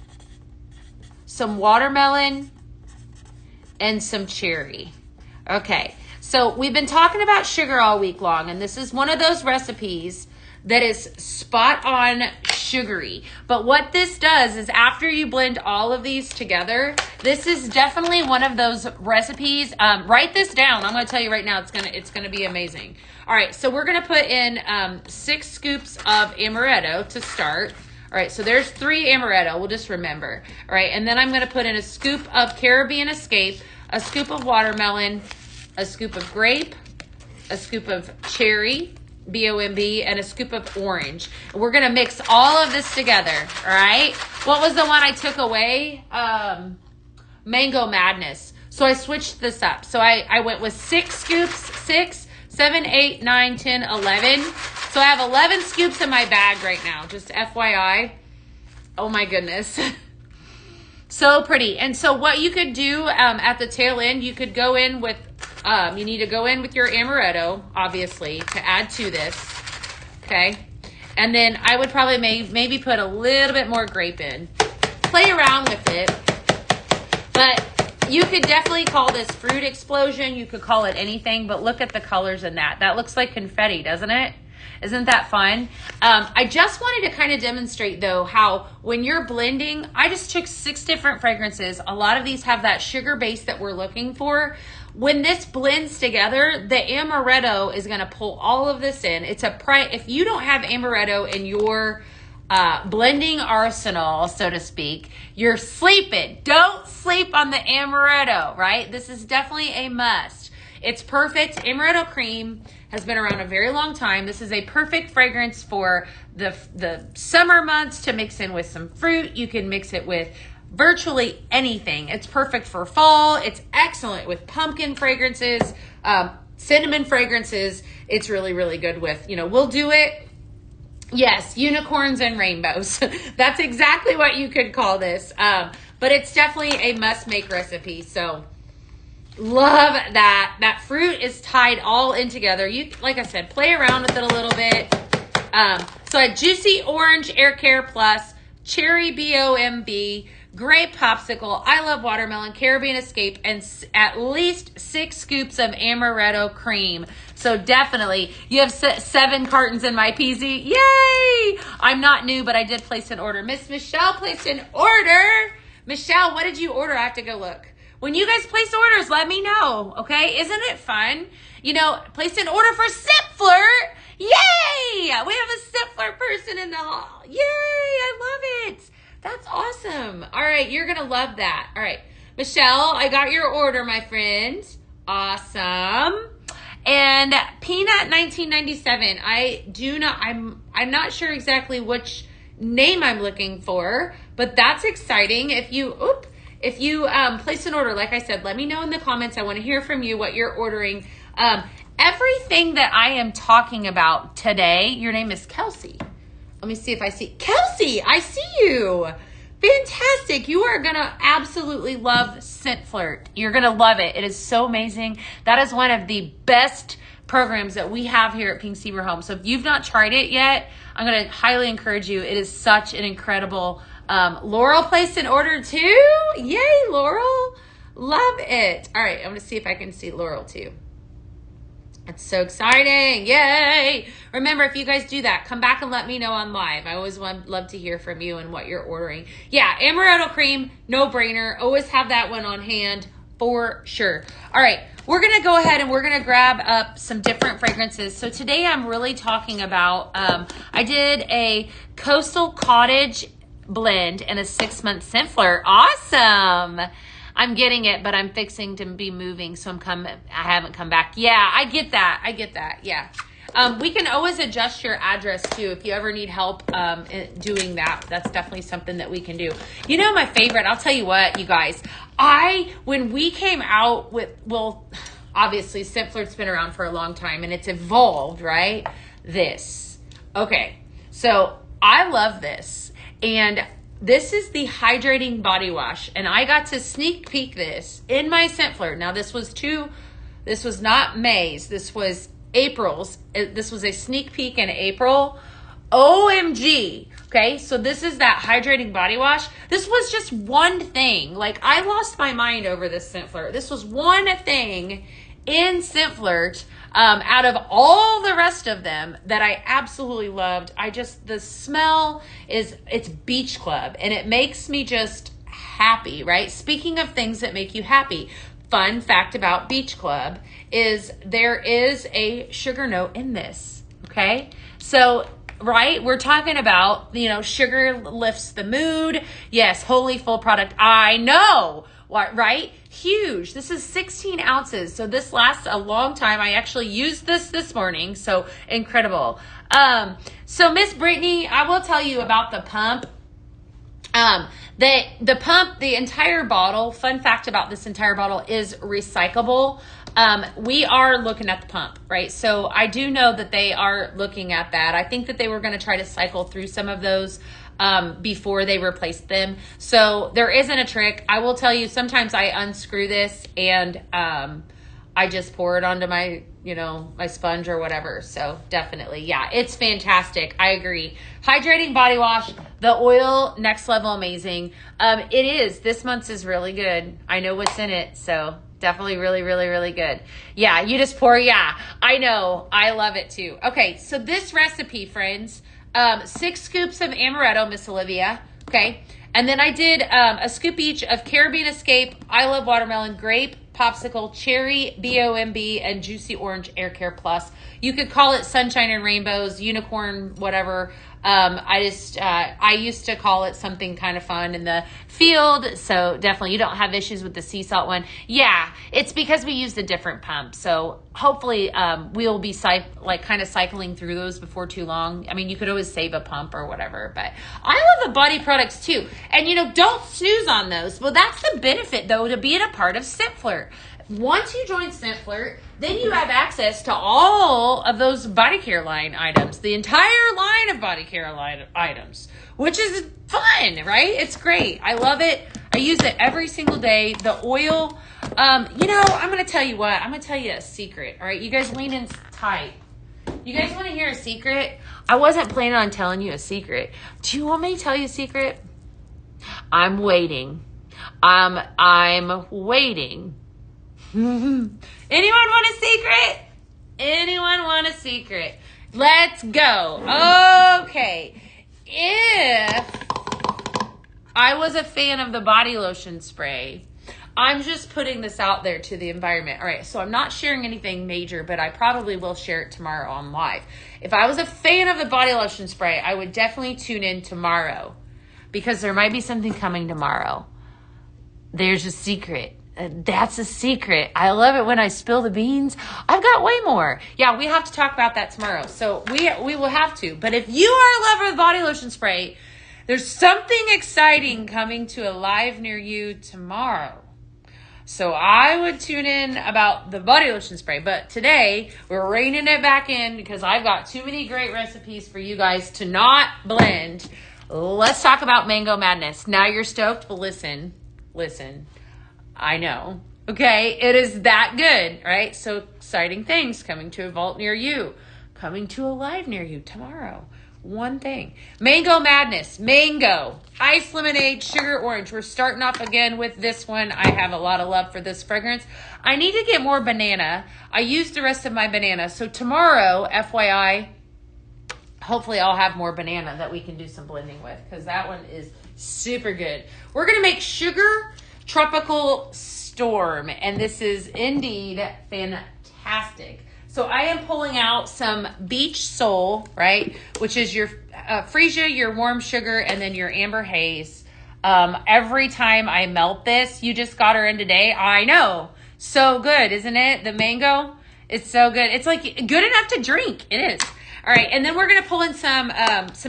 some watermelon, and some cherry. Okay, so we've been talking about sugar all week long, and this is one of those recipes that is spot on sugary. But what this does is after you blend all of these together, this is definitely one of those recipes. Write this down. I'm going to tell you right now, it's gonna be amazing. All right, so we're going to put in 6 scoops of amaretto to start. All right, so there's 3 amaretto. We'll just remember. All right, and then I'm going to put in a scoop of Caribbean Escape, a scoop of watermelon, a scoop of grape, a scoop of cherry, B-O-M-B, and a scoop of orange. And we're going to mix all of this together, all right? What was the one I took away? Mango Madness. So I switched this up. So I went with 6 scoops, 6, 7, 8, 9, 10, 11. So I have 11 scoops in my bag right now, just FYI. Oh my goodness. So pretty. And so what you could do at the tail end, you could go in with, you need to go in with your amaretto, obviously, to add to this. Okay. And then I would probably maybe put a little bit more grape in. Play around with it. But you could definitely call this fruit explosion. You could call it anything, but look at the colors in that. That looks like confetti, doesn't it? Isn't that fun? I just wanted to kind of demonstrate though how when you're blending, I just took 6 different fragrances. A lot of these have that sugar base that we're looking for. When this blends together, the amaretto is going to pull all of this in. It's if you don't have amaretto in your blending arsenal, so to speak, you're sleeping. Don't sleep on the amaretto, right? This is definitely a must. It's perfect. Amaretto cream has been around a very long time. This is a perfect fragrance for the summer months to mix in with some fruit. You can mix it with virtually anything. It's perfect for fall. It's excellent with pumpkin fragrances, cinnamon fragrances. It's really, really good with, we'll do it. Yes, unicorns and rainbows. That's exactly what you could call this. But it's definitely a must-make recipe. So love that. That fruit is tied all in together. You, like I said, play around with it a little bit. So a juicy orange Air Care Plus, cherry B-O-M-B, grape popsicle, I love watermelon, Caribbean Escape, and at least 6 scoops of amaretto cream. So definitely, you have 7 cartons in my PZ. Yay! I'm not new, but I did place an order. Miss Michelle placed an order. Michelle, what did you order? I have to go look. When you guys place orders, let me know, okay? Isn't it fun? Place an order for Sip Flirt. Yay! We have a Sip Flirt person in the hall. Yay! I love it. That's awesome. All right, you're going to love that. All right, Michelle, I got your order, my friend. Awesome. And Peanut 1997. I'm not sure exactly which name I'm looking for, but that's exciting. If you place an order, like I said, let me know in the comments. I want to hear from you what you're ordering. Everything that I am talking about today, your name is Kelsey. Let me see if I see. Kelsey, I see you. Fantastic. You are going to absolutely love Scent Flirt. You're going to love it. It is so amazing. That is one of the best programs that we have here at Pink Zebra Home. So if you've not tried it yet, I'm going to highly encourage you. It is such an incredible. Laurel placed an order too. Yay, Laurel. Love it. All right. I'm going to see if I can see Laurel too. It's so exciting. Yay. Remember, if you guys do that, come back and let me know on live. I always love to hear from you and what you're ordering. Yeah, amaretto cream, no brainer. Always have that one on hand for sure. All right, we're going to go ahead and we're going to grab up some different fragrances. So today I'm really talking about, I did a Coastal Cottage blend and a 6-month scent flirt. Awesome. I'm getting it, but I'm fixing to be moving, so I haven't come back. Yeah, I get that. Yeah. We can always adjust your address too if you ever need help doing that. That's definitely something that we can do. You know, my favorite, I'll tell you what, you guys, when we came out with, well, obviously scent flirt's been around for a long time and it's evolved, right? This. Okay. So I love this. And this is the hydrating body wash, and I got to sneak peek this in my scent flirt. Now this was not May's, this was April's. This was a sneak peek in April. OMG. Okay, so this is that hydrating body wash. This was just one thing. Like, I lost my mind over this scent flirt. This was one thing in scent flirt out of all the rest of them that I absolutely loved. The smell it's beach club, and it makes me just happy, right? Speaking of things that make you happy, fun fact about beach club is there is a sugar note in this, okay? So, right, we're talking about, sugar lifts the mood. Yes, holy full product. I know. What, right? Huge. This is 16 ounces. So this lasts a long time. I actually used this morning. So incredible. So Miss Brittany, I will tell you about the pump. The pump, the entire bottle, fun fact about this entire bottle is recyclable. We are looking at the pump, right? So I do know that they are looking at that. I think that they were going to try to cycle through some of those before they replaced them. So there isn't a trick. I will tell you, sometimes I unscrew this and I just pour it onto my, my sponge or whatever. So definitely, yeah, it's fantastic. I agree. Hydrating body wash, the oil, next level amazing. It is. This month's is really good. I know what's in it. So definitely really, really, really good. Yeah, you just pour. Yeah, I know. I love it too. Okay, so this recipe, friends, 6 scoops of amaretto, Miss Olivia. Okay. And then I did a scoop each of Caribbean Escape, I Love Watermelon, Grape, Popsicle, Cherry, BOMB, and Juicy Orange Air Care Plus. You could call it Sunshine and Rainbows, Unicorn, whatever. I used to call it something kind of fun in the field. So definitely you don't have issues with the sea salt one. Yeah, it's because we used a different pump. So hopefully we'll be kind of cycling through those before too long. I mean, you could always save a pump or whatever, but I love the body products too. And don't snooze on those. Well, that's the benefit though, to being a part of Scent Flirt. Once you join Scent Flirt, then you have access to all of those body care line items, the entire line of body care line items, which is fun, right? It's great. I love it. I use it every single day. The oil, I'm going to tell you what. I'm going to tell you a secret, all right? You guys lean in tight. You guys want to hear a secret? I wasn't planning on telling you a secret. Do you want me to tell you a secret? I'm waiting. I'm waiting. Anyone want a secret? Anyone want a secret? Let's go. Okay. If I was a fan of the body lotion spray, I'm just putting this out there to the environment. All right, so I'm not sharing anything major, but I probably will share it tomorrow on live. If I was a fan of the body lotion spray, I would definitely tune in tomorrow because there might be something coming tomorrow. There's a secret. That's a secret. I love it when I spill the beans. I've got way more. Yeah, we have to talk about that tomorrow. So we will have to. But if you are a lover of body lotion spray, there's something exciting coming to a live near you tomorrow. So I would tune in about the body lotion spray. But today, we're reining it back in because I've got too many great recipes for you guys to not blend. Let's talk about Mango Madness. Now you're stoked? Well, listen. I know. Okay, it is that good, right? So exciting things coming to a vault near you, coming to a live near you tomorrow. One thing. Mango Madness. Mango. Ice lemonade, sugar orange. We're starting off again with this one. I have a lot of love for this fragrance. I need to get more banana. I used the rest of my banana. So tomorrow, FYI, hopefully I'll have more banana that we can do some blending with, because that one is super good. We're going to make Sugar Tropical Storm, and this is indeed fantastic. So I am pulling out some Beach Soul, right, which is your freesia, your warm sugar, and then your amber haze. Every time I melt this, you just got her in today. I know. So good, isn't it? The mango, it's so good. It's like good enough to drink. It is. All right, and then we're going to pull in some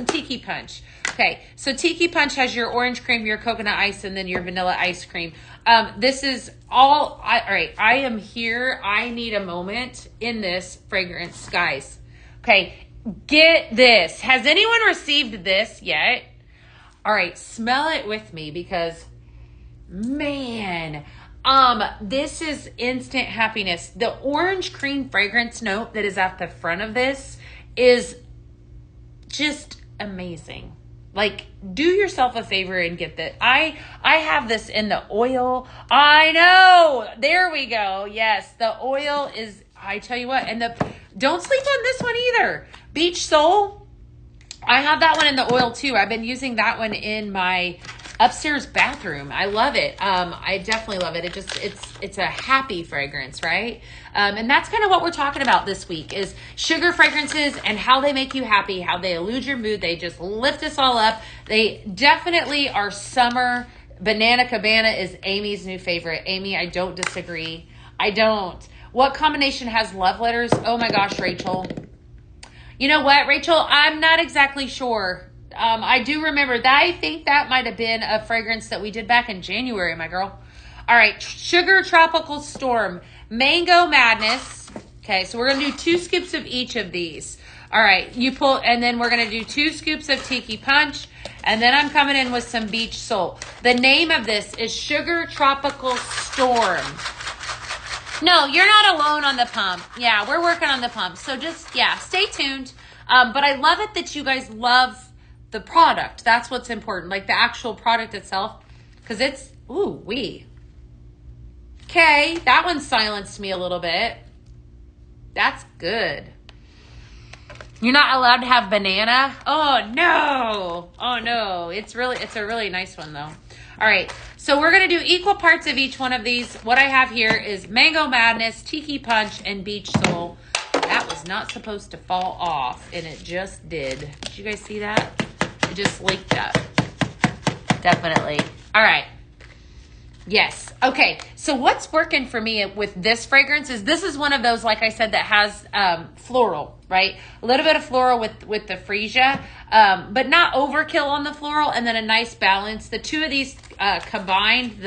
Tiki Punch. Okay, so Tiki Punch has your orange cream, your coconut ice, and then your vanilla ice cream. This is all right, I am here. I need a moment in this fragrance, guys. Okay, get this. Has anyone received this yet? All right, smell it with me, because, man, this is instant happiness. The orange cream fragrance note that is at the front of this is just amazing. Like, do yourself a favor and get that. I have this in the oil. I know. There we go. Yes, the oil is, I tell you what, and don't sleep on this one either. Beach Soul. I have that one in the oil too. I've been using that one in my upstairs bathroom. I love it. I definitely love it. It's a happy fragrance, right? And that's kind of what we're talking about this week, is sugar fragrances and how they make you happy, how they elude your mood. They just lift us all up. They definitely are summer. Banana Cabana is Amy's new favorite. Amy, I don't disagree. I don't. What combination has love letters? Oh my gosh, Rachel. You know what, Rachel? I'm not exactly sure. I do remember that. I think that might have been a fragrance that we did back in January, my girl. All right, Sugar Tropical Storm, Mango Madness. Okay, so we're going to do 2 scoops of each of these. All right, you pull, and then we're going to do 2 scoops of Tiki Punch, and then I'm coming in with some Beach Soul. The name of this is Sugar Tropical Storm. No, you're not alone on the pump. Yeah, we're working on the pump. So just, yeah, stay tuned. But I love it that you guys love the product. That's what's important, like the actual product itself, because it's, ooh, wee. Okay, that one silenced me a little bit. That's good. You're not allowed to have banana? Oh, no. Oh, no. It's a really nice one, though. All right, so we're going to do equal parts of each one of these. What I have here is Mango Madness, Tiki Punch, and Beach Soul. That was not supposed to fall off, and it just did. Did you guys see that? It just leaked up. Definitely. All right. Yes. Okay. So what's working for me with this fragrance is this is one of those, like I said, that has floral, right? A little bit of floral with the freesia, but not overkill on the floral, and then a nice balance. The two of these combined,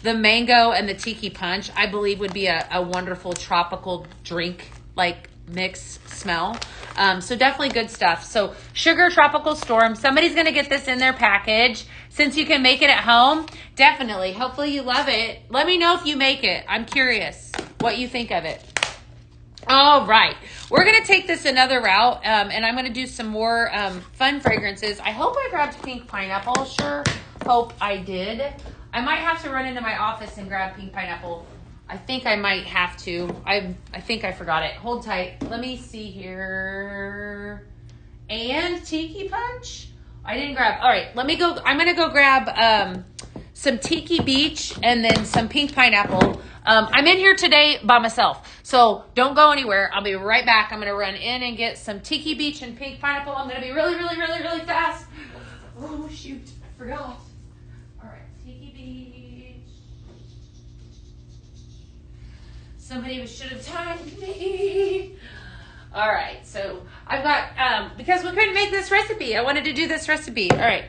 the mango and the Tiki Punch, I believe would be a wonderful tropical drink, like mix smell. So definitely good stuff. So Sugar Tropical Storm, somebody's going to get this in their package. Since you can make it at home, definitely. Hopefully you love it. Let me know if you make it. I'm curious what you think of it. All right. We're going to take this another route, and I'm going to do some more fun fragrances. I hope I grabbed pink pineapple. Sure hope I did. I might have to run into my office and grab pink pineapple. I think I might have to. I think I forgot it. Hold tight. Let me see here. And Tiki Punch? I didn't grab. All right, let me go. I'm going to go grab some Tiki Beach and then some pink pineapple. I'm in here today by myself, so don't go anywhere. I'll be right back. I'm going to run in and get some Tiki Beach and pink pineapple. I'm going to be really, really, really, really fast. Oh, shoot. I forgot. All right, Tiki Beach. Somebody should have timed me. All right, so I've got, because we couldn't make this recipe, I wanted to do this recipe. All right,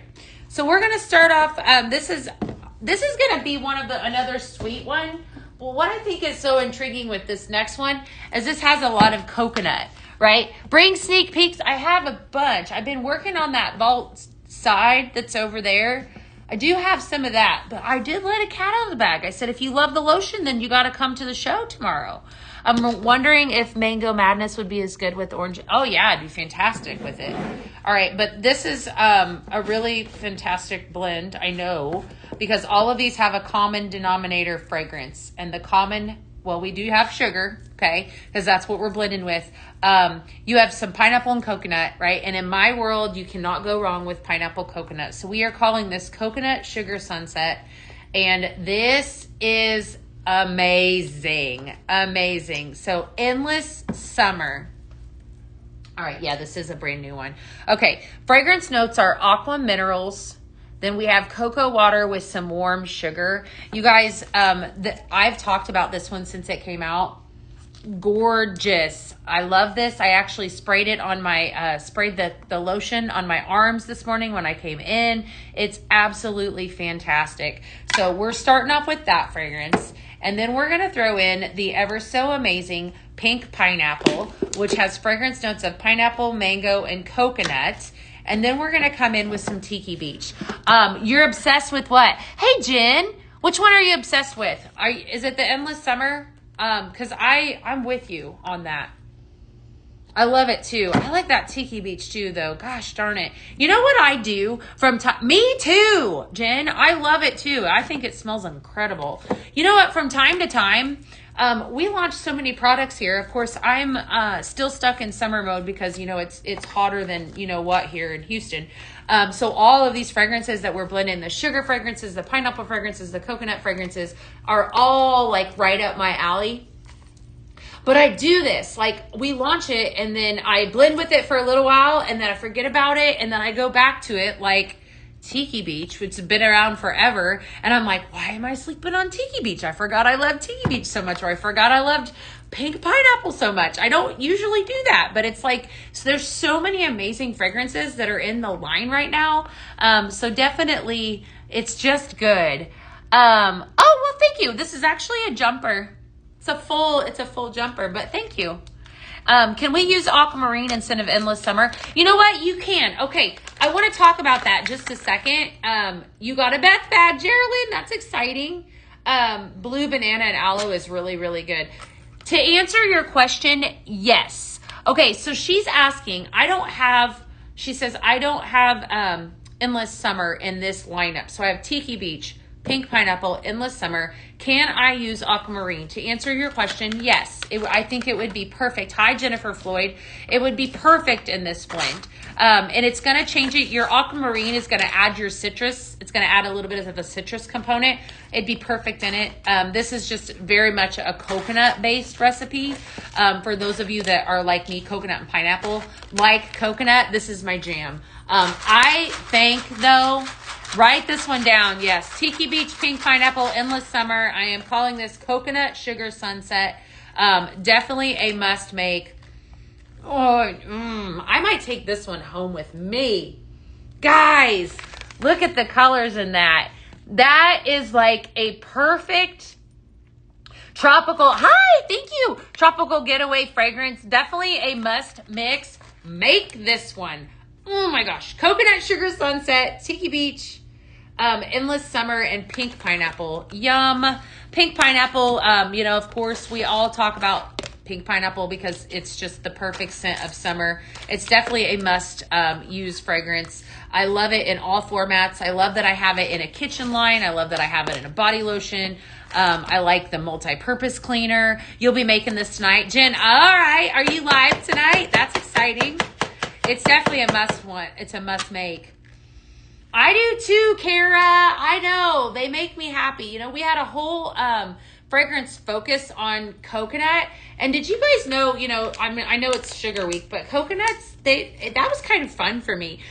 so we're going to start off, this is going to be another sweet one. Well, what I think is so intriguing with this next one is this has a lot of coconut, right? Bring sneak peeks. I have a bunch. I've been working on that vault side that's over there. I do have some of that, but I did let a cat out of the bag. I said, if you love the lotion, then you got to come to the show tomorrow. I'm wondering if Mango Madness would be as good with orange. Oh, yeah, it'd be fantastic with it. All right, but this is a really fantastic blend, I know, because all of these have a common denominator fragrance. And the common, well, we do have sugar, okay, because that's what we're blending with. You have some pineapple and coconut, right? And in my world, you cannot go wrong with pineapple coconut. So we are calling this Coconut Sugar Sunset. And this is amazing. Amazing. So Endless Summer. All right. Yeah, this is a brand new one. Okay. Fragrance notes are aqua minerals. Then we have cocoa water with some warm sugar. You guys, I've talked about this one since it came out. Gorgeous. I love this. I actually sprayed it on my, sprayed the lotion on my arms this morning when I came in. It's absolutely fantastic. So we're starting off with that fragrance. And then we're going to throw in the ever so amazing Pink Pineapple, which has fragrance notes of pineapple, mango, and coconut. And then we're going to come in with some Tiki Beach. You're obsessed with what? Hey, Jen, which one are you obsessed with? Is it the Endless Summer? Because I'm with you on that. I love it too. I like that Tiki Beach too, though. Gosh darn it. You know what I do from time? Me too, Jen. I love it too. I think it smells incredible. You know what? From time to time, we launch so many products here. Of course, I'm still stuck in summer mode because, you know, it's hotter than, you know what, here in Houston. So all of these fragrances that we're blending, the sugar fragrances, the pineapple fragrances, the coconut fragrances are all like right up my alley. But I do this, like we launch it and then I blend with it for a little while and then I forget about it and then I go back to it like Tiki Beach, which has been around forever. And I'm like, why am I sleeping on Tiki Beach? I forgot I loved Tiki Beach so much, or I forgot I loved Pink Pineapple so much. I don't usually do that, but it's like, so there's so many amazing fragrances that are in the line right now. So definitely it's just good. Oh, well, thank you. This is actually a jumper. It's a full jumper, but thank you. Can we use aquamarine instead of Endless Summer? You know what? You can. Okay. I want to talk about that just a second. You got a Beth badge, Geraldine. That's exciting. Blue banana and aloe is really, really good. To answer your question, yes. Okay. So she's asking, she says, I don't have, Endless Summer in this lineup. So I have Tiki Beach, Pink Pineapple, Endless Summer. Can I use aquamarine? To answer your question, yes. I think it would be perfect. Hi, Jennifer Floyd. It would be perfect in this blend. And it's going to change it. Your aquamarine is going to add your citrus. It's going to add a little bit of the citrus component. It'd be perfect in it. This is just very much a coconut-based recipe. For those of you that are like me, coconut and pineapple. Like coconut, this is my jam. I think, though, write this one down. Yes, Tiki Beach, Pink Pineapple, Endless Summer. I am calling this Coconut Sugar Sunset. Definitely a must make. Oh, I might take this one home with me. Guys, look at the colors in that. That is like a perfect tropical, hi, thank you, tropical getaway fragrance. Definitely a must mix. Make this one. Oh my gosh. Coconut Sugar Sunset, Tiki Beach, Endless Summer, and Pink Pineapple. Yum. Pink Pineapple, you know, of course, we all talk about Pink Pineapple because it's just the perfect scent of summer. It's definitely a must use fragrance. I love it in all formats. I love that I have it in a kitchen line. I love that I have it in a body lotion. I like the multi-purpose cleaner. You'll be making this tonight. Jen, all right. Are you live tonight? That's exciting. It's definitely a must one. It's a must make. I do too, Kara. I know. They make me happy. You know, we had a whole fragrance focus on coconut. And did you guys know, you know, I mean, I know it's Sugar Week, but coconuts, that was kind of fun for me.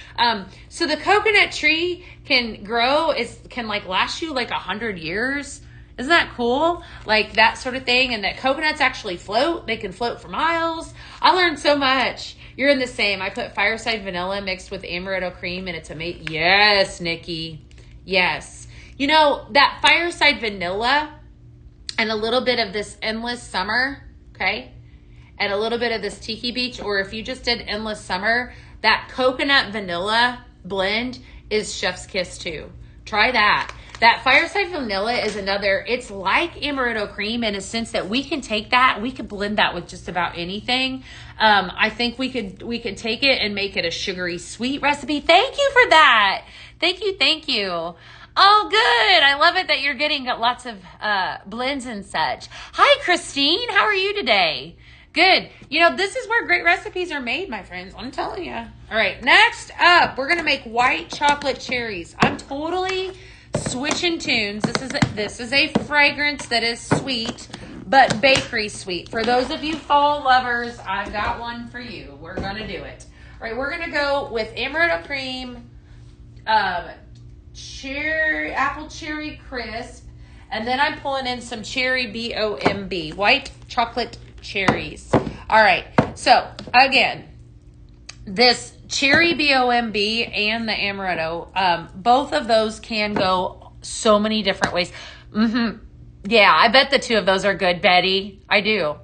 So the coconut tree can grow, can like last you like 100 years. Isn't that cool? Like that sort of thing. And that coconuts actually float. They can float for miles. I learned so much. You're in the same. I put Fireside Vanilla mixed with Amaretto Cream, and it's amazing. Yes, Nikki. Yes. You know, that Fireside Vanilla and a little bit of this Endless Summer, okay, and a little bit of this Tiki Beach, or if you just did Endless Summer, that coconut vanilla blend is chef's kiss too. Try that. That Fireside Vanilla is another, it's like Amaretto Cream in a sense that we can take that, we could blend that with just about anything. I think we could take it and make it a sugary sweet recipe. Thank you for that. Thank you, thank you. Oh, good. I love it that you're getting lots of blends and such. Hi, Christine. How are you today? Good. You know, this is where great recipes are made, my friends. I'm telling you. All right, next up, we're going to make white chocolate cherries. I'm totally switching tunes. This is a fragrance that is sweet, but bakery sweet. For those of you fall lovers, I've got one for you. We're going to do it. All right, we're going to go with Amaretto Cream, apple cherry crisp, and then I'm pulling in some cherry BOMB, white chocolate cherries. All right, so again, this cherry BOMB and the amaretto, both of those can go so many different ways. Yeah, I bet the two of those are good, Betty. I do.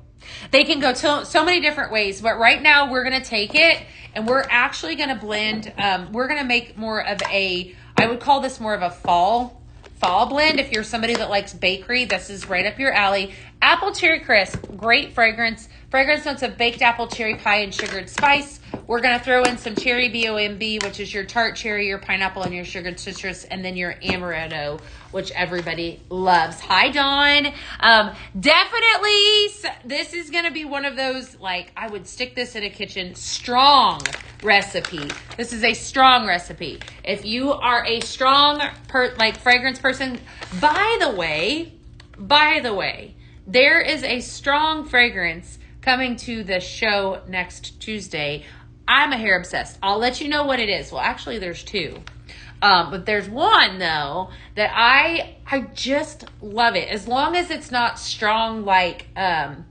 They can go so many different ways, but right now we're going to take it and we're actually going to blend. We're going to make more of a, I would call this more of a fall blend. If you're somebody that likes bakery, this is right up your alley. Apple cherry crisp, great fragrance notes of baked apple, cherry pie, and sugared spice. We're going to throw in some cherry BOMB, which is your tart cherry, your pineapple, and your sugared citrus, and then your amaretto, which everybody loves. Hi, Dawn. Definitely, this is going to be one of those, like, I would stick this in a kitchen, strong recipe. This is a strong recipe. If you are a strong, fragrance person, by the way, there is a strong fragrance coming to the show next Tuesday. I'm a hair obsessed. I'll let you know what it is. Well, actually, there's two. But there's one, though, that I just love it. As long as it's not strong like I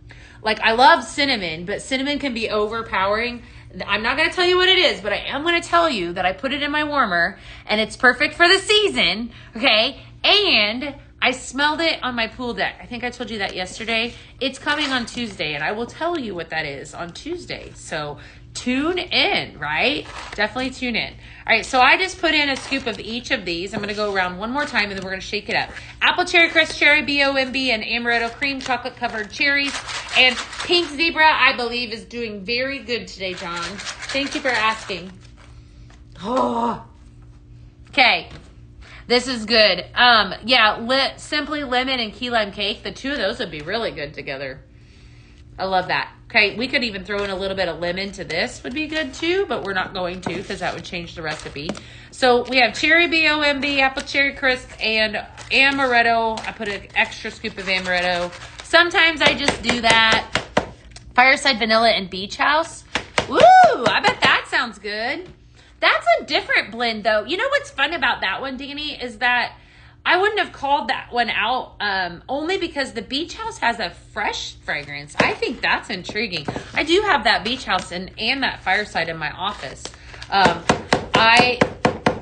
love cinnamon, but cinnamon can be overpowering. I'm not going to tell you what it is, but I am going to tell you that I put it in my warmer, and it's perfect for the season, okay? And I smelled it on my pool deck. I think I told you that yesterday. It's coming on Tuesday, and I will tell you what that is on Tuesday. So tune in, right? Definitely tune in. All right, so I just put in a scoop of each of these. I'm going to go around one more time, and then we're going to shake it up. Apple cherry crisp, cherry BOMB, and amaretto cream chocolate-covered cherries. And Pink Zebra, I believe, is doing very good today, John. Thank you for asking. Oh. Okay. This is good. Simply lemon and key lime cake. The two of those would be really good together. I love that. Okay, we could even throw in a little bit of lemon to this would be good too, but we're not going to because that would change the recipe. So we have cherry BOMB, apple cherry crisp, and amaretto. I put an extra scoop of amaretto. Sometimes I just do that. Fireside Vanilla and Beach House. Woo! I bet that sounds good. That's a different blend, though. You know what's fun about that one, Danny, is that I wouldn't have called that one out only because the Beach House has a fresh fragrance. I think that's intriguing. I do have that Beach House and that Fireside in my office. I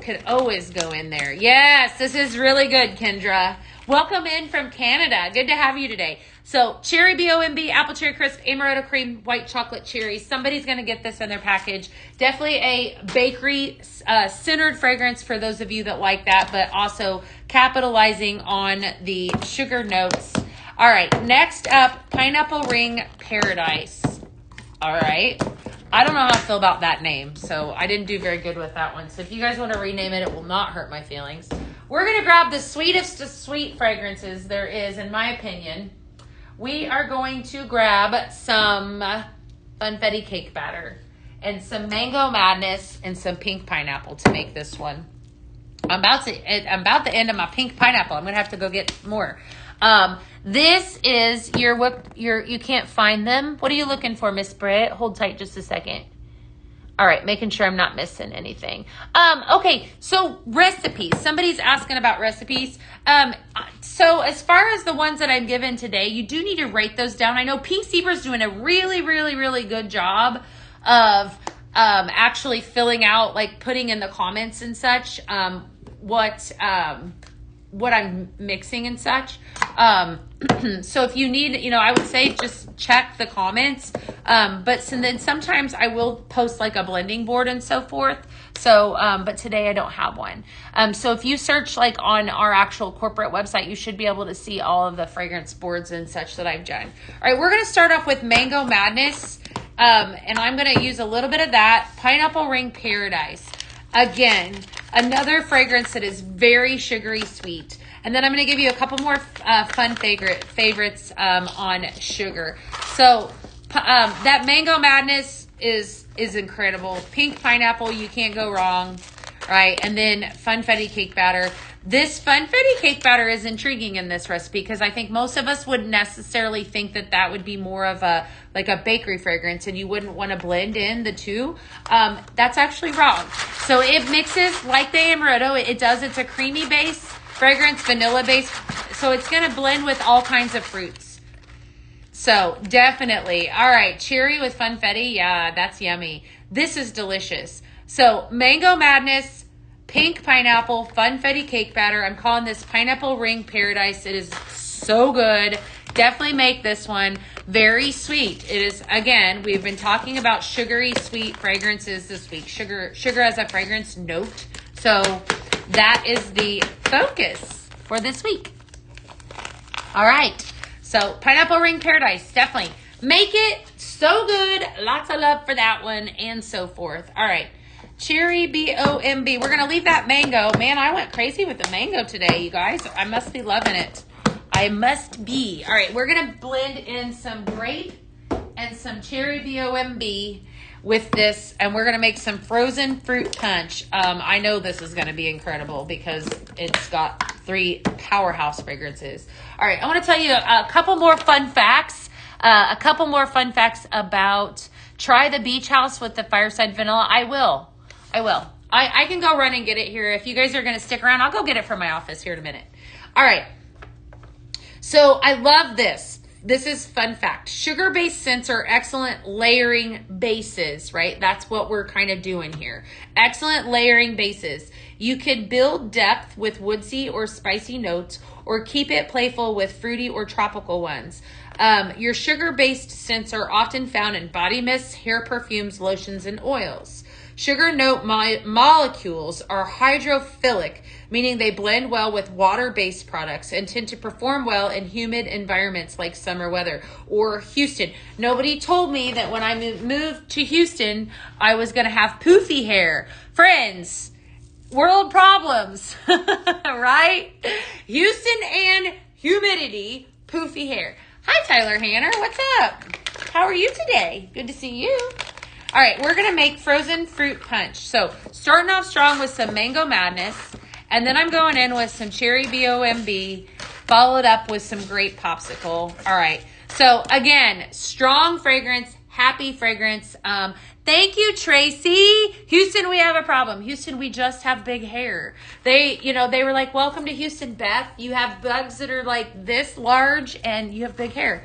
could always go in there. Yes, this is really good, Kendra. Welcome in from Canada. Good to have you today. So cherry BOMB, apple cherry crisp, amaretto cream, white chocolate cherries. Somebody's going to get this in their package. Definitely a bakery centered fragrance for those of you that like that, but also capitalizing on the sugar notes. All right, next up, Pineapple Ring Paradise. All right. I don't know how I feel about that name, so I didn't do very good with that one. So if you guys want to rename it, it will not hurt my feelings. We're going to grab the sweetest of sweet fragrances there is, in my opinion. We are going to grab some Funfetti cake batter and some Mango Madness and some pink pineapple to make this one. I'm about the end of my pink pineapple. I'm going to have to go get more. This is you can't find them. What are you looking for, Miss Britt? Hold tight just a second. All right, making sure I'm not missing anything. Okay, so recipes. Somebody's asking about recipes. So as far as the ones that I'm given today, you do need to write those down. I know Pink Zebra's doing a really, really, really good job of actually filling out, like putting in the comments and such, what what I'm mixing and such. So if you need, I would say just check the comments. Then sometimes I will post like a blending board and so forth. So, but today I don't have one. So if you search like on our actual corporate website, you should be able to see all of the fragrance boards and such that I've done. All right, we're going to start off with Mango Madness. And I'm going to use a little bit of that. Pineapple Ring Paradise. Again, another fragrance that is very sugary sweet. And then I'm going to give you a couple more fun favorites on sugar. So that Mango Madness is incredible. Pink pineapple, you can't go wrong, right? And then Funfetti cake batter. This Funfetti cake batter is intriguing in this recipe because I think most of us wouldn't necessarily think that would be more of a bakery fragrance, and you wouldn't want to blend in the two. That's actually wrong. So it mixes like the Amaretto. It does. It's a creamy base fragrance, vanilla base. So it's going to blend with all kinds of fruits. So definitely. All right. Cherry with Funfetti. Yeah, that's yummy. This is delicious. So Mango Madness, pink pineapple, Funfetti cake batter. I'm calling this Pineapple Ring Paradise. It is so good. Definitely make this one. Very sweet. It is, again, we've been talking about sugary sweet fragrances this week. Sugar as a fragrance note. So that is the focus for this week. All right. So Pineapple Ring Paradise, definitely. Make it so good. Lots of love for that one and so forth. All right. Cherry BOMB. We're going to leave that mango. Man, I went crazy with the mango today, you guys. I must be loving it. I must be. All right, we're going to blend in some grape and some cherry BOMB with this, and we're going to make some frozen fruit punch. I know this is going to be incredible because it's got 3 powerhouse fragrances. All right, I want to tell you a couple more fun facts. About try the beach house with the fireside vanilla. I will. I can go run and get it here. If you guys are going to stick around, I'll go get it from my office here in a minute. All right. So I love this. This is fun fact. Sugar-based scents are excellent layering bases, right? That's what we're kind of doing here. Excellent layering bases. You could build depth with woodsy or spicy notes, or keep it playful with fruity or tropical ones. Your sugar-based scents are often found in body mists, hair perfumes, lotions, and oils. Sugar note molecules are hydrophilic, meaning they blend well with water-based products and tend to perform well in humid environments like summer weather or Houston. Nobody told me that when I moved to Houston, I was going to have poofy hair. Friends, world problems, right? Houston and humidity, poofy hair. Hi, Tyler Hanner. What's up? How are you today? Good to see you. All right, we're going to make frozen fruit punch. So starting off strong with some Mango Madness, and then I'm going in with some Cherry BOMB, followed up with some Grape Popsicle. All right, so again, strong fragrance, happy fragrance. Thank you, Tracy. Houston, we have a problem. Houston, we just have big hair. They were like, welcome to Houston, Beth. You have bugs that are like this large and you have big hair.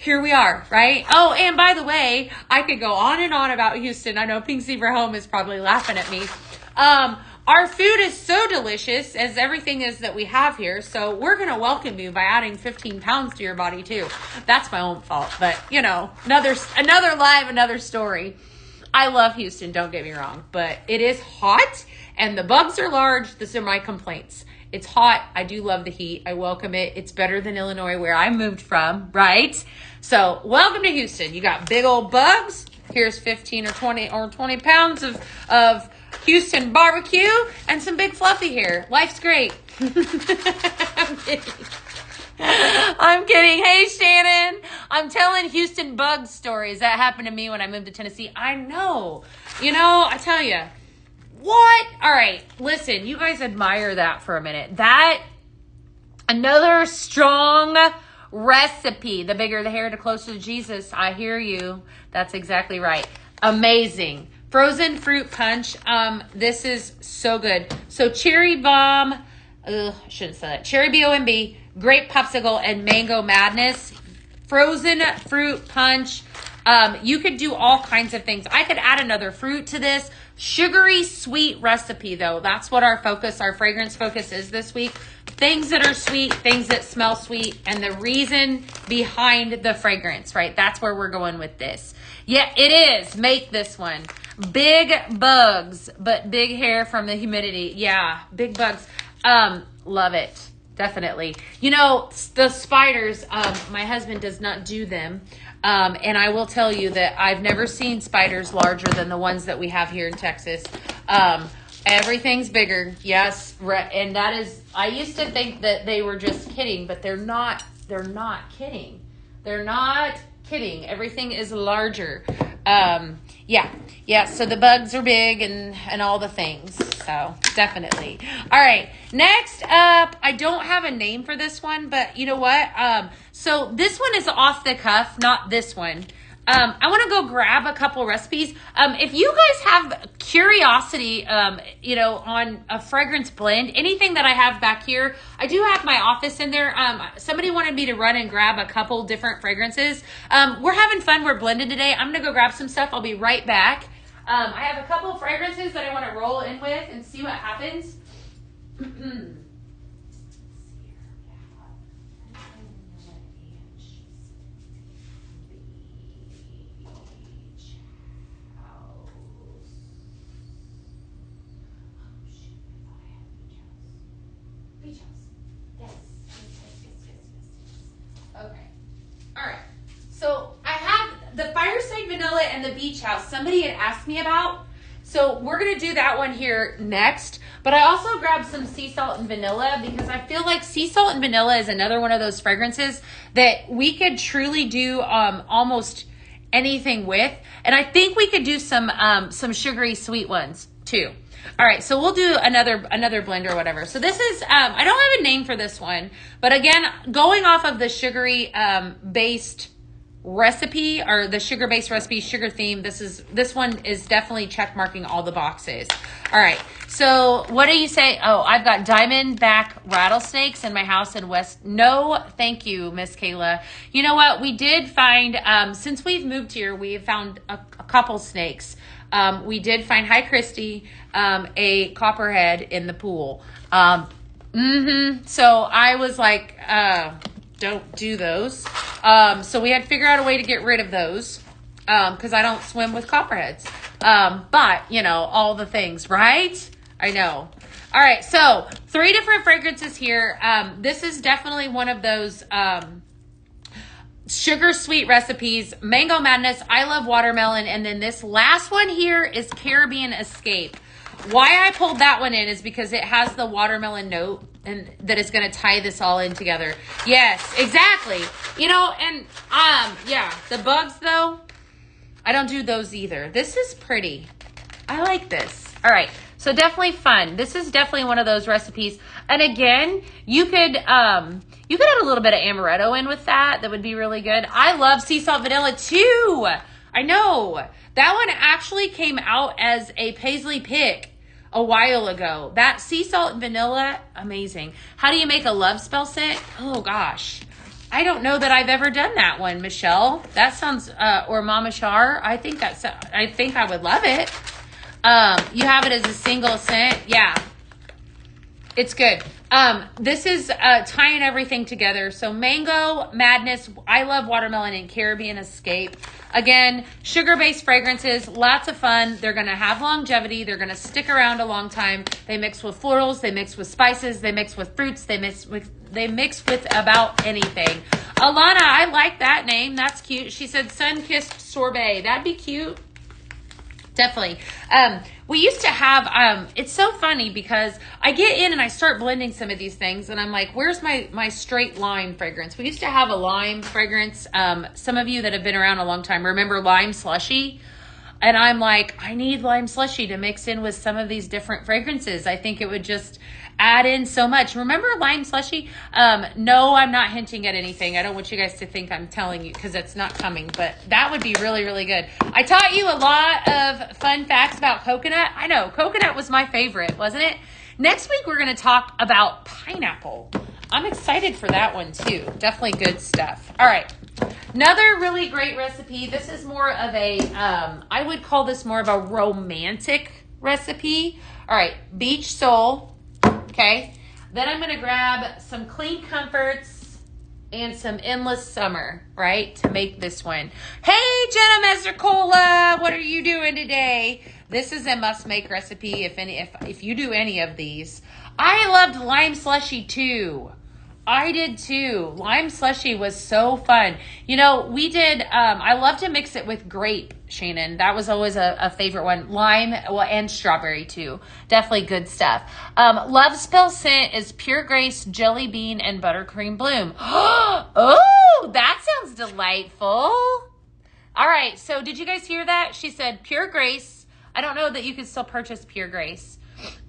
Here we are, right? Oh, and by the way, I could go on and on about Houston. I know Pink Zebra Home is probably laughing at me. Our food is so delicious, as everything is that we have here. So we're going to welcome you by adding 15 pounds to your body too. That's my own fault, but another live, another story. I love Houston, don't get me wrong, but it is hot and the bugs are large. These are my complaints. It's hot. I do love the heat. I welcome it. It's better than Illinois, where I moved from, right? So welcome to Houston. You got big old bugs. Here's 15 or 20 pounds of Houston barbecue and some big fluffy hair. Life's great. I'm kidding. I'm kidding. Hey, Shannon. I'm telling Houston bug stories. That happened to me when I moved to Tennessee. I know. I tell you. What? All right. Listen, you guys admire that for a minute. That, another strong recipe. The bigger the hair, the closer to Jesus. I hear you. That's exactly right. Amazing. Frozen fruit punch. This is so good. So cherry bomb. I shouldn't say that. Cherry BOMB, grape popsicle, and Mango Madness. Frozen fruit punch. You could do all kinds of things. I could add another fruit to this. Sugary sweet recipe though. That's what our fragrance focus is this week. things that are sweet, things that smell sweet, and the reason behind the fragrance, right? That's where we're going with this. Yeah, it is. Make this one. Big bugs, but big hair from the humidity. Yeah, big bugs. Love it. Definitely. You know, the spiders, my husband does not do them. And I will tell you that I've never seen spiders larger than the ones that we have here in Texas. Everything's bigger. Yes. And that is, I used to think that they were just kidding, but they're not kidding. They're not kidding. Everything is larger. Yeah. So the bugs are big and all the things. So definitely. All right. Next up, I don't have a name for this one, but you know what? So this one is off the cuff, not this one. I want to go grab a couple recipes. If you guys have curiosity, on a fragrance blend, anything that I have back here, I do have my office in there. Somebody wanted me to run and grab a couple different fragrances. We're having fun. We're blending today. I'm going to go grab some stuff. I'll be right back. I have a couple of fragrances that I want to roll in with and see what happens. And the beach house somebody had asked me about, so we're gonna do that one here next. But I also grabbed some sea salt and vanilla because I feel like sea salt and vanilla is another one of those fragrances that we could truly do almost anything with, and I think we could do some sugary sweet ones too. All right, so we'll do another blend or whatever. So this is I don't have a name for this one, but again, going off of the sugary based recipe, or the sugar-based recipe, sugar theme, this one is definitely check marking all the boxes. All right, so what do you say? Oh, I've got diamondback rattlesnakes in my house in West. No, thank you, Miss Kayla. You know what? We did find, since we've moved here, we have found a couple snakes. We did find, hi Christy, a copperhead in the pool. So I was like, don't do those. So we had to figure out a way to get rid of those, because I don't swim with copperheads. But, all the things, right? I know. All right, so 3 different fragrances here. This is definitely one of those sugar sweet recipes. Mango Madness, I Love Watermelon, and then this last one here is Caribbean Escape. Why I pulled that one in is because it has the watermelon note, and that is going to tie this all in together. Yes, exactly. The bugs though, I don't do those either. This is pretty. I like this. All right, so definitely fun. This is definitely one of those recipes. And again, you could add a little bit of amaretto in with that. That would be really good. I love sea salt vanilla too. I know. That one actually came out as a Paisley pick a while ago. That sea salt and vanilla, amazing. How do you make a love spell scent? Oh gosh. I don't know that I've ever done that one, Michelle. That sounds, or Mama Char. I think I would love it. You have it as a single scent. Yeah. It's good. This is tying everything together. So Mango Madness, I Love Watermelon, and Caribbean Escape. Again, sugar-based fragrances, lots of fun. They're going to have longevity. They're going to stick around a long time. They mix with florals. They mix with spices. They mix with fruits. They mix with about anything. Alana, I like that name. That's cute. She said Sun-Kissed Sorbet. That'd be cute. Definitely. We used to have, it's so funny because I get in and I start blending some of these things and I'm like, where's my straight lime fragrance? We used to have a lime fragrance. Some of you that have been around a long time remember lime slushy. And I'm like, I need lime slushy to mix in with some of these different fragrances. I think it would just add in so much. Remember lime slushy? No, I'm not hinting at anything. I don't want you guys to think I'm telling you because it's not coming, but that would be really, really good. I taught you a lot of fun facts about coconut. I know, coconut was my favorite, wasn't it? Next week, we're going to talk about pineapple. I'm excited for that one too. Definitely good stuff. All right. Another really great recipe. This is more of a, I would call this more of a romantic recipe. All right, beach sole. Okay. Then I'm going to grab some Clean Comforts and some Endless Summer, right, to make this one. Hey, Jenna Messercola, what are you doing today? This is a must-make recipe if you do any of these. I loved lime slushy too. I did too. Lime slushy was so fun. You know, we did, I love to mix it with grape, Shannon. That was always a favorite one. Lime, well, and strawberry too. Definitely good stuff. Love Spell Scent is Pure Grace, Jelly Bean, and Buttercream Bloom. Oh, that sounds delightful. All right, so did you guys hear that? She said Pure Grace. I don't know that you can still purchase Pure Grace.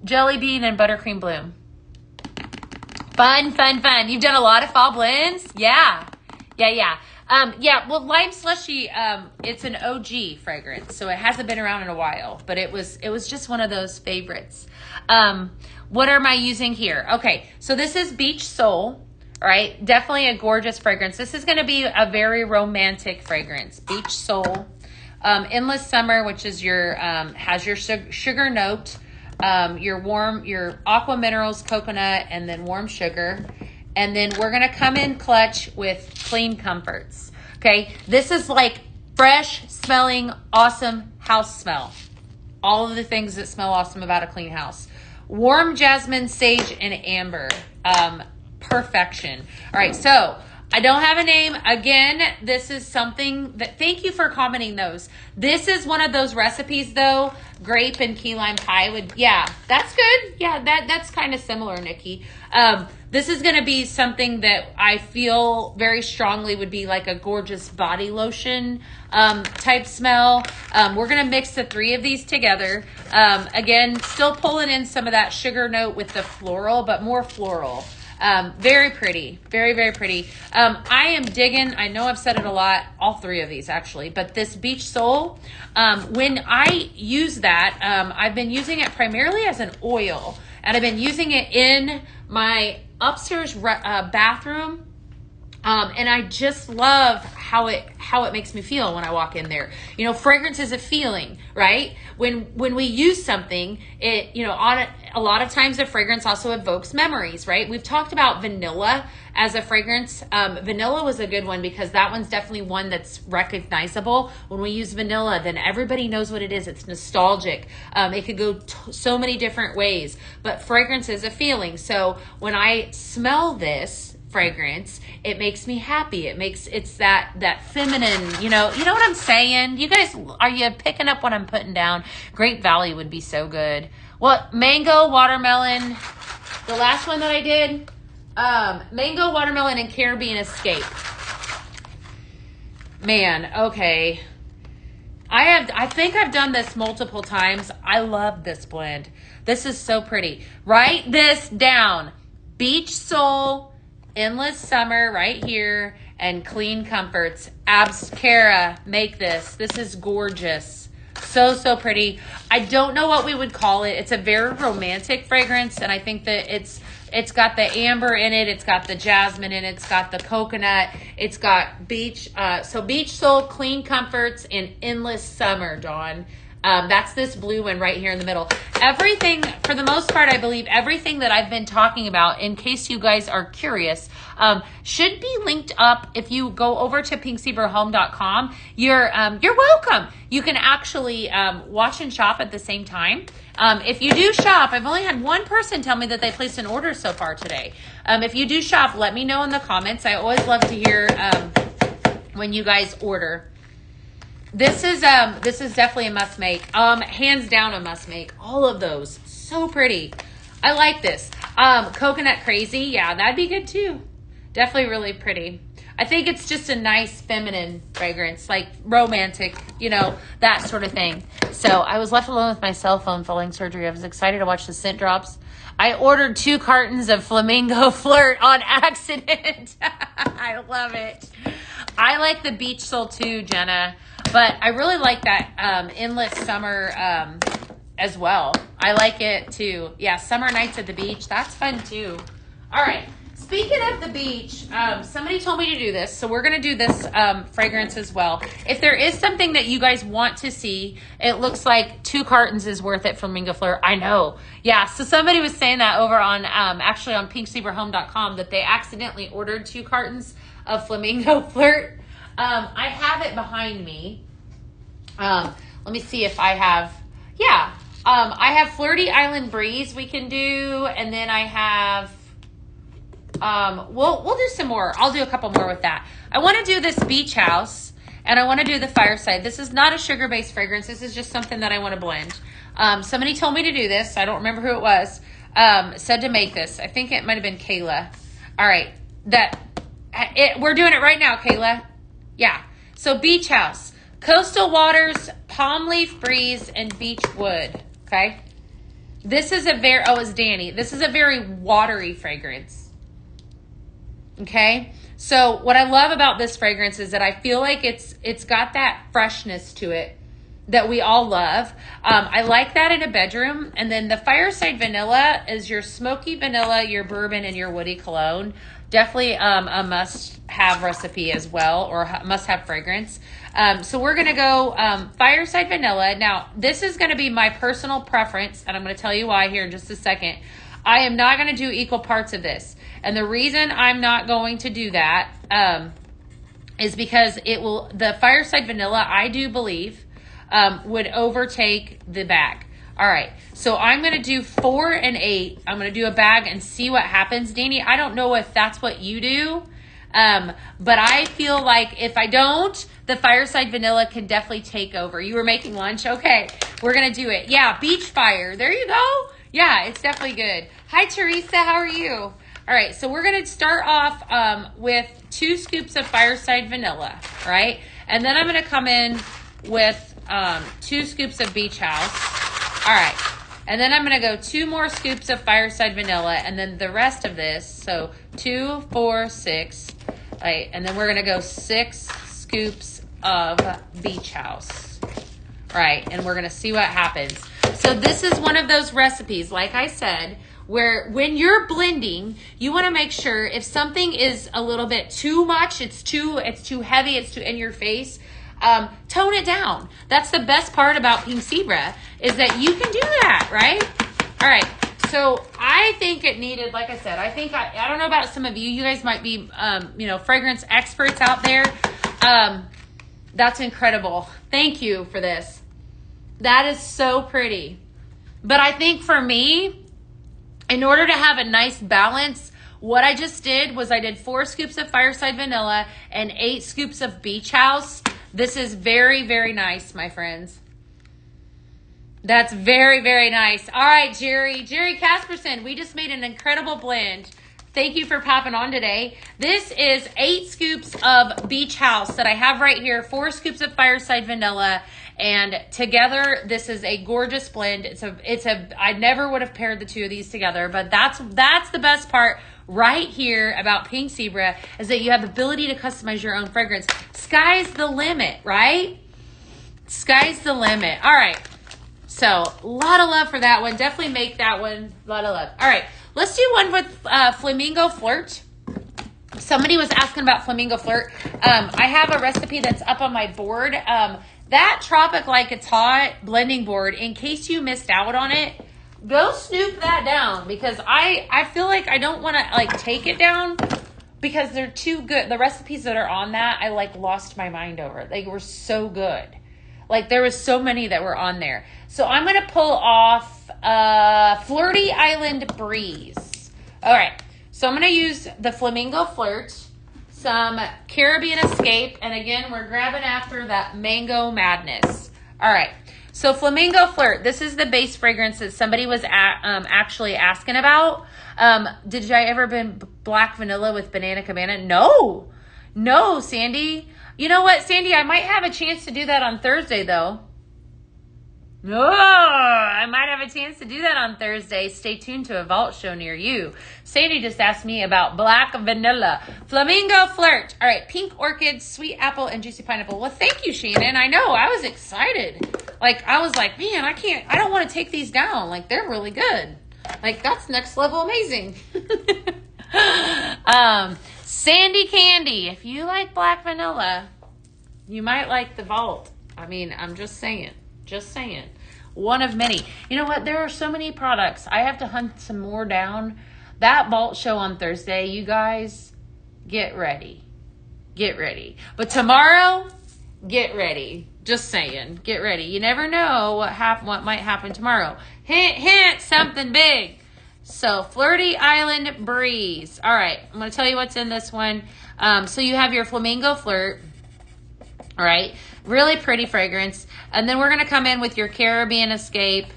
Jelly Bean and Buttercream Bloom. Fun, fun, fun. You've done a lot of fall blends? Yeah. Well, lime slushy, it's an OG fragrance, so it hasn't been around in a while, but it was just one of those favorites. What am I using here? Okay, so this is Beach Soul, right? Definitely a gorgeous fragrance. This is going to be a very romantic fragrance. Beach Soul. Endless Summer, which is your, has your sugar note. Your aqua minerals, coconut, and then warm sugar. And then we're going to come in clutch with Clean Comforts. Okay. This is like fresh smelling, awesome house smell. All of the things that smell awesome about a clean house. Warm jasmine, sage, and amber. Perfection. All right. So I don't have a name. Again, this is something that, thank you for commenting those. This is one of those recipes though, grape and key lime pie would, yeah, that's good. Yeah, that's kind of similar, Nikki. This is going to be something that I feel very strongly would be like a gorgeous body lotion type smell. We're going to mix the three of these together. Again, still pulling in some of that sugar note with the floral, but more floral. Very pretty. Very, very pretty. I am digging, I know I've said it a lot, all three of these actually, but this Beach Soul, when I use that, I've been using it primarily as an oil, and I've been using it in my upstairs bathroom. And I just love how it makes me feel when I walk in there. You know, fragrance is a feeling, right? When we use something, it, you know, a lot of times the fragrance also evokes memories, right? We've talked about vanilla as a fragrance. Vanilla was a good one because that one's definitely one that's recognizable. When we use vanilla, then everybody knows what it is. It's nostalgic. It could go so many different ways, but fragrance is a feeling. So when I smell this fragrance, it makes me happy. It's that feminine, you know what I'm saying? You guys, are you picking up what I'm putting down? Grape Valley would be so good. Well, mango, watermelon, the last one that I did, mango, watermelon, and Caribbean Escape. Man, okay. I think I've done this multiple times. I love this blend. This is so pretty. Write this down. Beach Soul, Endless Summer right here, and Clean Comforts. Kara, make this. This is gorgeous. So pretty. I don't know what we would call it. It's a very romantic fragrance, and I think that it's got the amber in it. It's got the jasmine in it. It's got the coconut. It's got Beach Soul, Clean Comforts, and Endless Summer, Dawn. That's this blue one right here in the middle. Everything, for the most part, I believe everything that I've been talking about, in case you guys are curious, should be linked up. If you go over to pinkzebrahome.com, you're welcome. You can actually watch and shop at the same time. If you do shop, I've only had one person tell me that they placed an order so far today. If you do shop, let me know in the comments. I always love to hear when you guys order. This is definitely a must make. Hands down a must make. All of those. So pretty. I like this. Coconut Crazy. Yeah, that'd be good too. Definitely really pretty. I think it's just a nice feminine fragrance, like romantic, you know, that sort of thing. So I was left alone with my cell phone following surgery. I was excited to watch the scent drops. I ordered 2 cartons of Flamingo Flirt on accident. I love it. I like the Beach Soul too, Jenna. But I really like that Endless Summer as well. I like it too. Yeah, summer nights at the beach. That's fun too. All right. speaking of the beach, somebody told me to do this, so we're going to do this fragrance as well. If there is something that you guys want to see, it looks like 2 cartons is worth it from Flamingo Flirt. I know. Yeah, so somebody was saying that over on, actually on pinkzebrahome.com, that they accidentally ordered 2 cartons of Flamingo Flirt. I have it behind me. Let me see if I have, yeah. I have Flirty Island Breeze we can do, and then I have, we'll do some more. I'll do a couple more with that. I want to do this Beach House, and I want to do the Fireside. This is not a sugar-based fragrance. This is just something that I want to blend. Somebody told me to do this. I don't remember who it was. Said to make this. I think it might have been Kayla. All right. We're doing it right now, Kayla. Yeah. So Beach House, Coastal Waters, Palm Leaf Breeze, and Beach Wood. Okay. This is it's Danny. This is a very watery fragrance. Okay. So what I love about this fragrance is that I feel like it's got that freshness to it that we all love. I like that in a bedroom. And then the Fireside Vanilla is your smoky vanilla, your bourbon, and your woody cologne. Definitely a must-have recipe as well, or must-have fragrance. So we're going to go Fireside Vanilla. Now, this is going to be my personal preference, and I'm going to tell you why here in just a second. I am not going to do equal parts of this. And the reason I'm not going to do that is because the Fireside Vanilla, I do believe, would overtake the bag. All right, so I'm going to do 4 and 8. I'm going to do a bag and see what happens. Danny, I don't know if that's what you do, but I feel like if I don't, the Fireside Vanilla can definitely take over. You were making lunch? Okay, we're going to do it. Yeah, Beach Fire. There you go. Yeah, it's definitely good. Hi, Teresa. How are you? All right, so we're going to start off with 2 scoops of Fireside Vanilla, right? And then I'm going to come in with 2 scoops of Beach House. All right, and then I'm going to go 2 more scoops of Fireside Vanilla, and then the rest of this, so 2, 4, 6, right, and then we're going to go 6 scoops of Beach House, right, and we're going to see what happens. So this is one of those recipes, like I said, where when you're blending, you want to make sure if something is a little bit too much, it's too heavy, it's too in your face, tone it down. That's the best part about Pink Zebra, is that you can do that, right? All right. So I think it needed, like I said, I don't know about some of you. You guys might be, fragrance experts out there. That's incredible. Thank you for this. That is so pretty. But I think for me, in order to have a nice balance, what I just did was I did 4 scoops of Fireside Vanilla and 8 scoops of Beach House. This is very, very nice, my friends. That's very, very nice. All right, Jerry Casperson, we just made an incredible blend. Thank you for popping on today. This is 8 scoops of Beach House that I have right here, 4 scoops of Fireside Vanilla, and together this is a gorgeous blend. I never would have paired the 2 of these together, but that's the best part right here about Pink Zebra, is that you have the ability to customize your own fragrance. Sky's the limit, right? Sky's the limit. All right. So a lot of love for that one. Definitely make that one. A lot of love. All right. Let's do one with Flamingo Flirt. Somebody was asking about Flamingo Flirt. I have a recipe that's up on my board. That Tropic Like It's Hot blending board, in case you missed out on it, go snoop that down, because I feel like I don't want to take it down because they're too good. The recipes that are on that, I lost my mind over. They were so good. There was so many that were on there. So I'm going to pull off Flirty Island Breeze. All right. So I'm going to use the Flamingo Flirt, some Caribbean Escape, and again, we're grabbing after that Mango Madness. All right. So Flamingo Flirt, this is the base fragrance that somebody was actually asking about. Did I ever been black vanilla with banana cabana? No, Sandy. You know what, Sandy? I might have a chance to do that on Thursday, though. Oh, I might have a chance to do that on Thursday. Stay tuned to a vault show near you. Sandy just asked me about black vanilla. Flamingo Flirt. All right, pink orchid, sweet apple, and juicy pineapple. Well, thank you, Shannon. I know. I was excited. I was like, man, I don't want to take these down. They're really good. That's next level amazing. Sandy Candy. If you like black vanilla, you might like the Vault. I mean, I'm just saying. Just saying. One of many. You know what? There are so many products. I have to hunt some more down. That Vault show on Thursday, you guys, get ready. Get ready. But tomorrow, get ready. Just saying. Get ready. You never know what might happen tomorrow. Hint, hint, something big. So, Flirty Island Breeze. All right. I'm going to tell you what's in this one. So, you have your Flamingo Flirt. All right. Really pretty fragrance. And then we're going to come in with your Caribbean Escape.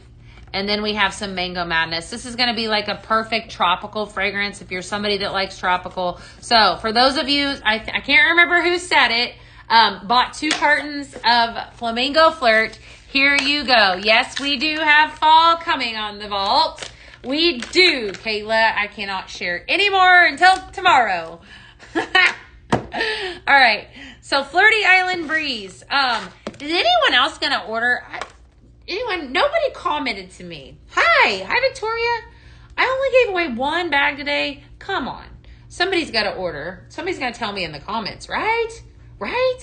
And then we have some Mango Madness. This is going to be like a perfect tropical fragrance if you're somebody that likes tropical. So for those of you, I can't remember who said it, bought 2 cartons of Flamingo Flirt. Here you go. Yes, we do have fall coming on the Vault. We do, Kayla. I cannot share any more until tomorrow. All right. So Flirty Island Breeze. Is anyone else going to order? Nobody commented to me. Hi, Victoria. I only gave away 1 bag today. Come on. Somebody's got to order. Somebody's got to tell me in the comments, right? Right?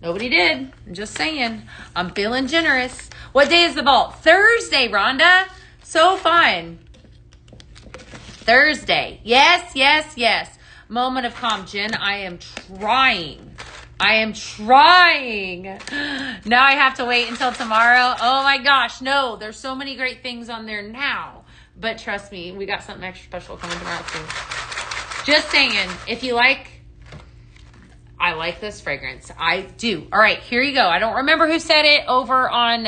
Nobody did. I'm just saying. I'm feeling generous. What day is the Vault? Thursday, Rhonda. So fun. Thursday. Yes, yes, yes. Moment of calm. Jen, I am trying. Now I have to wait until tomorrow. Oh my gosh, no. There's so many great things on there now. But trust me, we got something extra special coming tomorrow too. Just saying, if you I like this fragrance. I do. All right, here you go. I don't remember who said it over on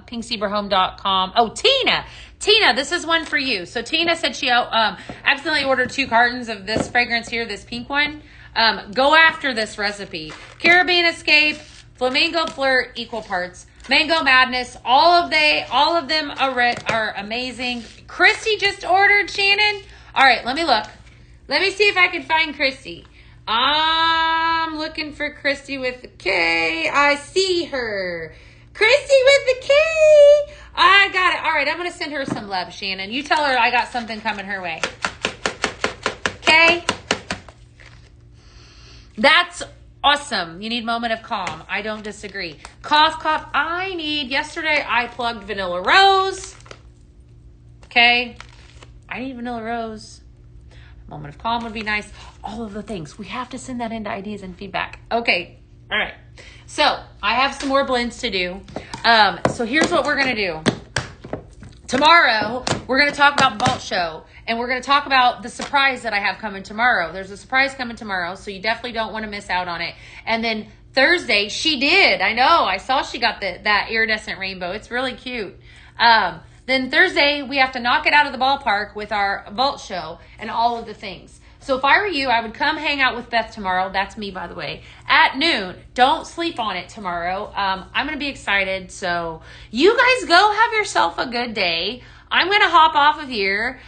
pinkzebrahome.com. Oh, Tina. Tina, this is one for you. So Tina said she accidentally ordered 2 cartons of this fragrance here, this pink one. Go after this recipe. Caribbean Escape, Flamingo Flirt, equal parts. Mango Madness, all of them are amazing. Christy just ordered, Shannon. All right, let me look. Let me see if I can find Christy. I'm looking for Christy with the K. I see her. Christy with the K. I got it. All right, I'm going to send her some love, Shannon. You tell her I got something coming her way. Okay? That's awesome. You need moment of calm. I don't disagree. Cough, cough. Yesterday I plugged Vanilla Rose. Okay. I need Vanilla Rose. Moment of calm would be nice. All of the things. We have to send that into ideas and feedback. Okay. All right. So I have some more blends to do. So here's what we're going to do. Tomorrow, we're going to talk about the Vault Show, and we're going to talk about the surprise that I have coming tomorrow. There's a surprise coming tomorrow, so you definitely don't want to miss out on it. And then Thursday, she did. I know. I saw she got that iridescent rainbow. It's really cute. Then Thursday, we have to knock it out of the ballpark with our Vault Show and all of the things. So if I were you, I would come hang out with Beth tomorrow. That's me, by the way, at noon. Don't sleep on it tomorrow. I'm going to be excited. So you guys go have yourself a good day. I'm going to hop off of here.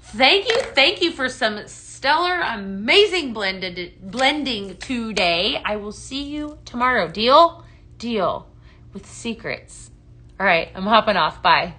Thank you for some stellar, amazing blending today. I will see you tomorrow. Deal? Deal with secrets. All right, I'm hopping off. Bye.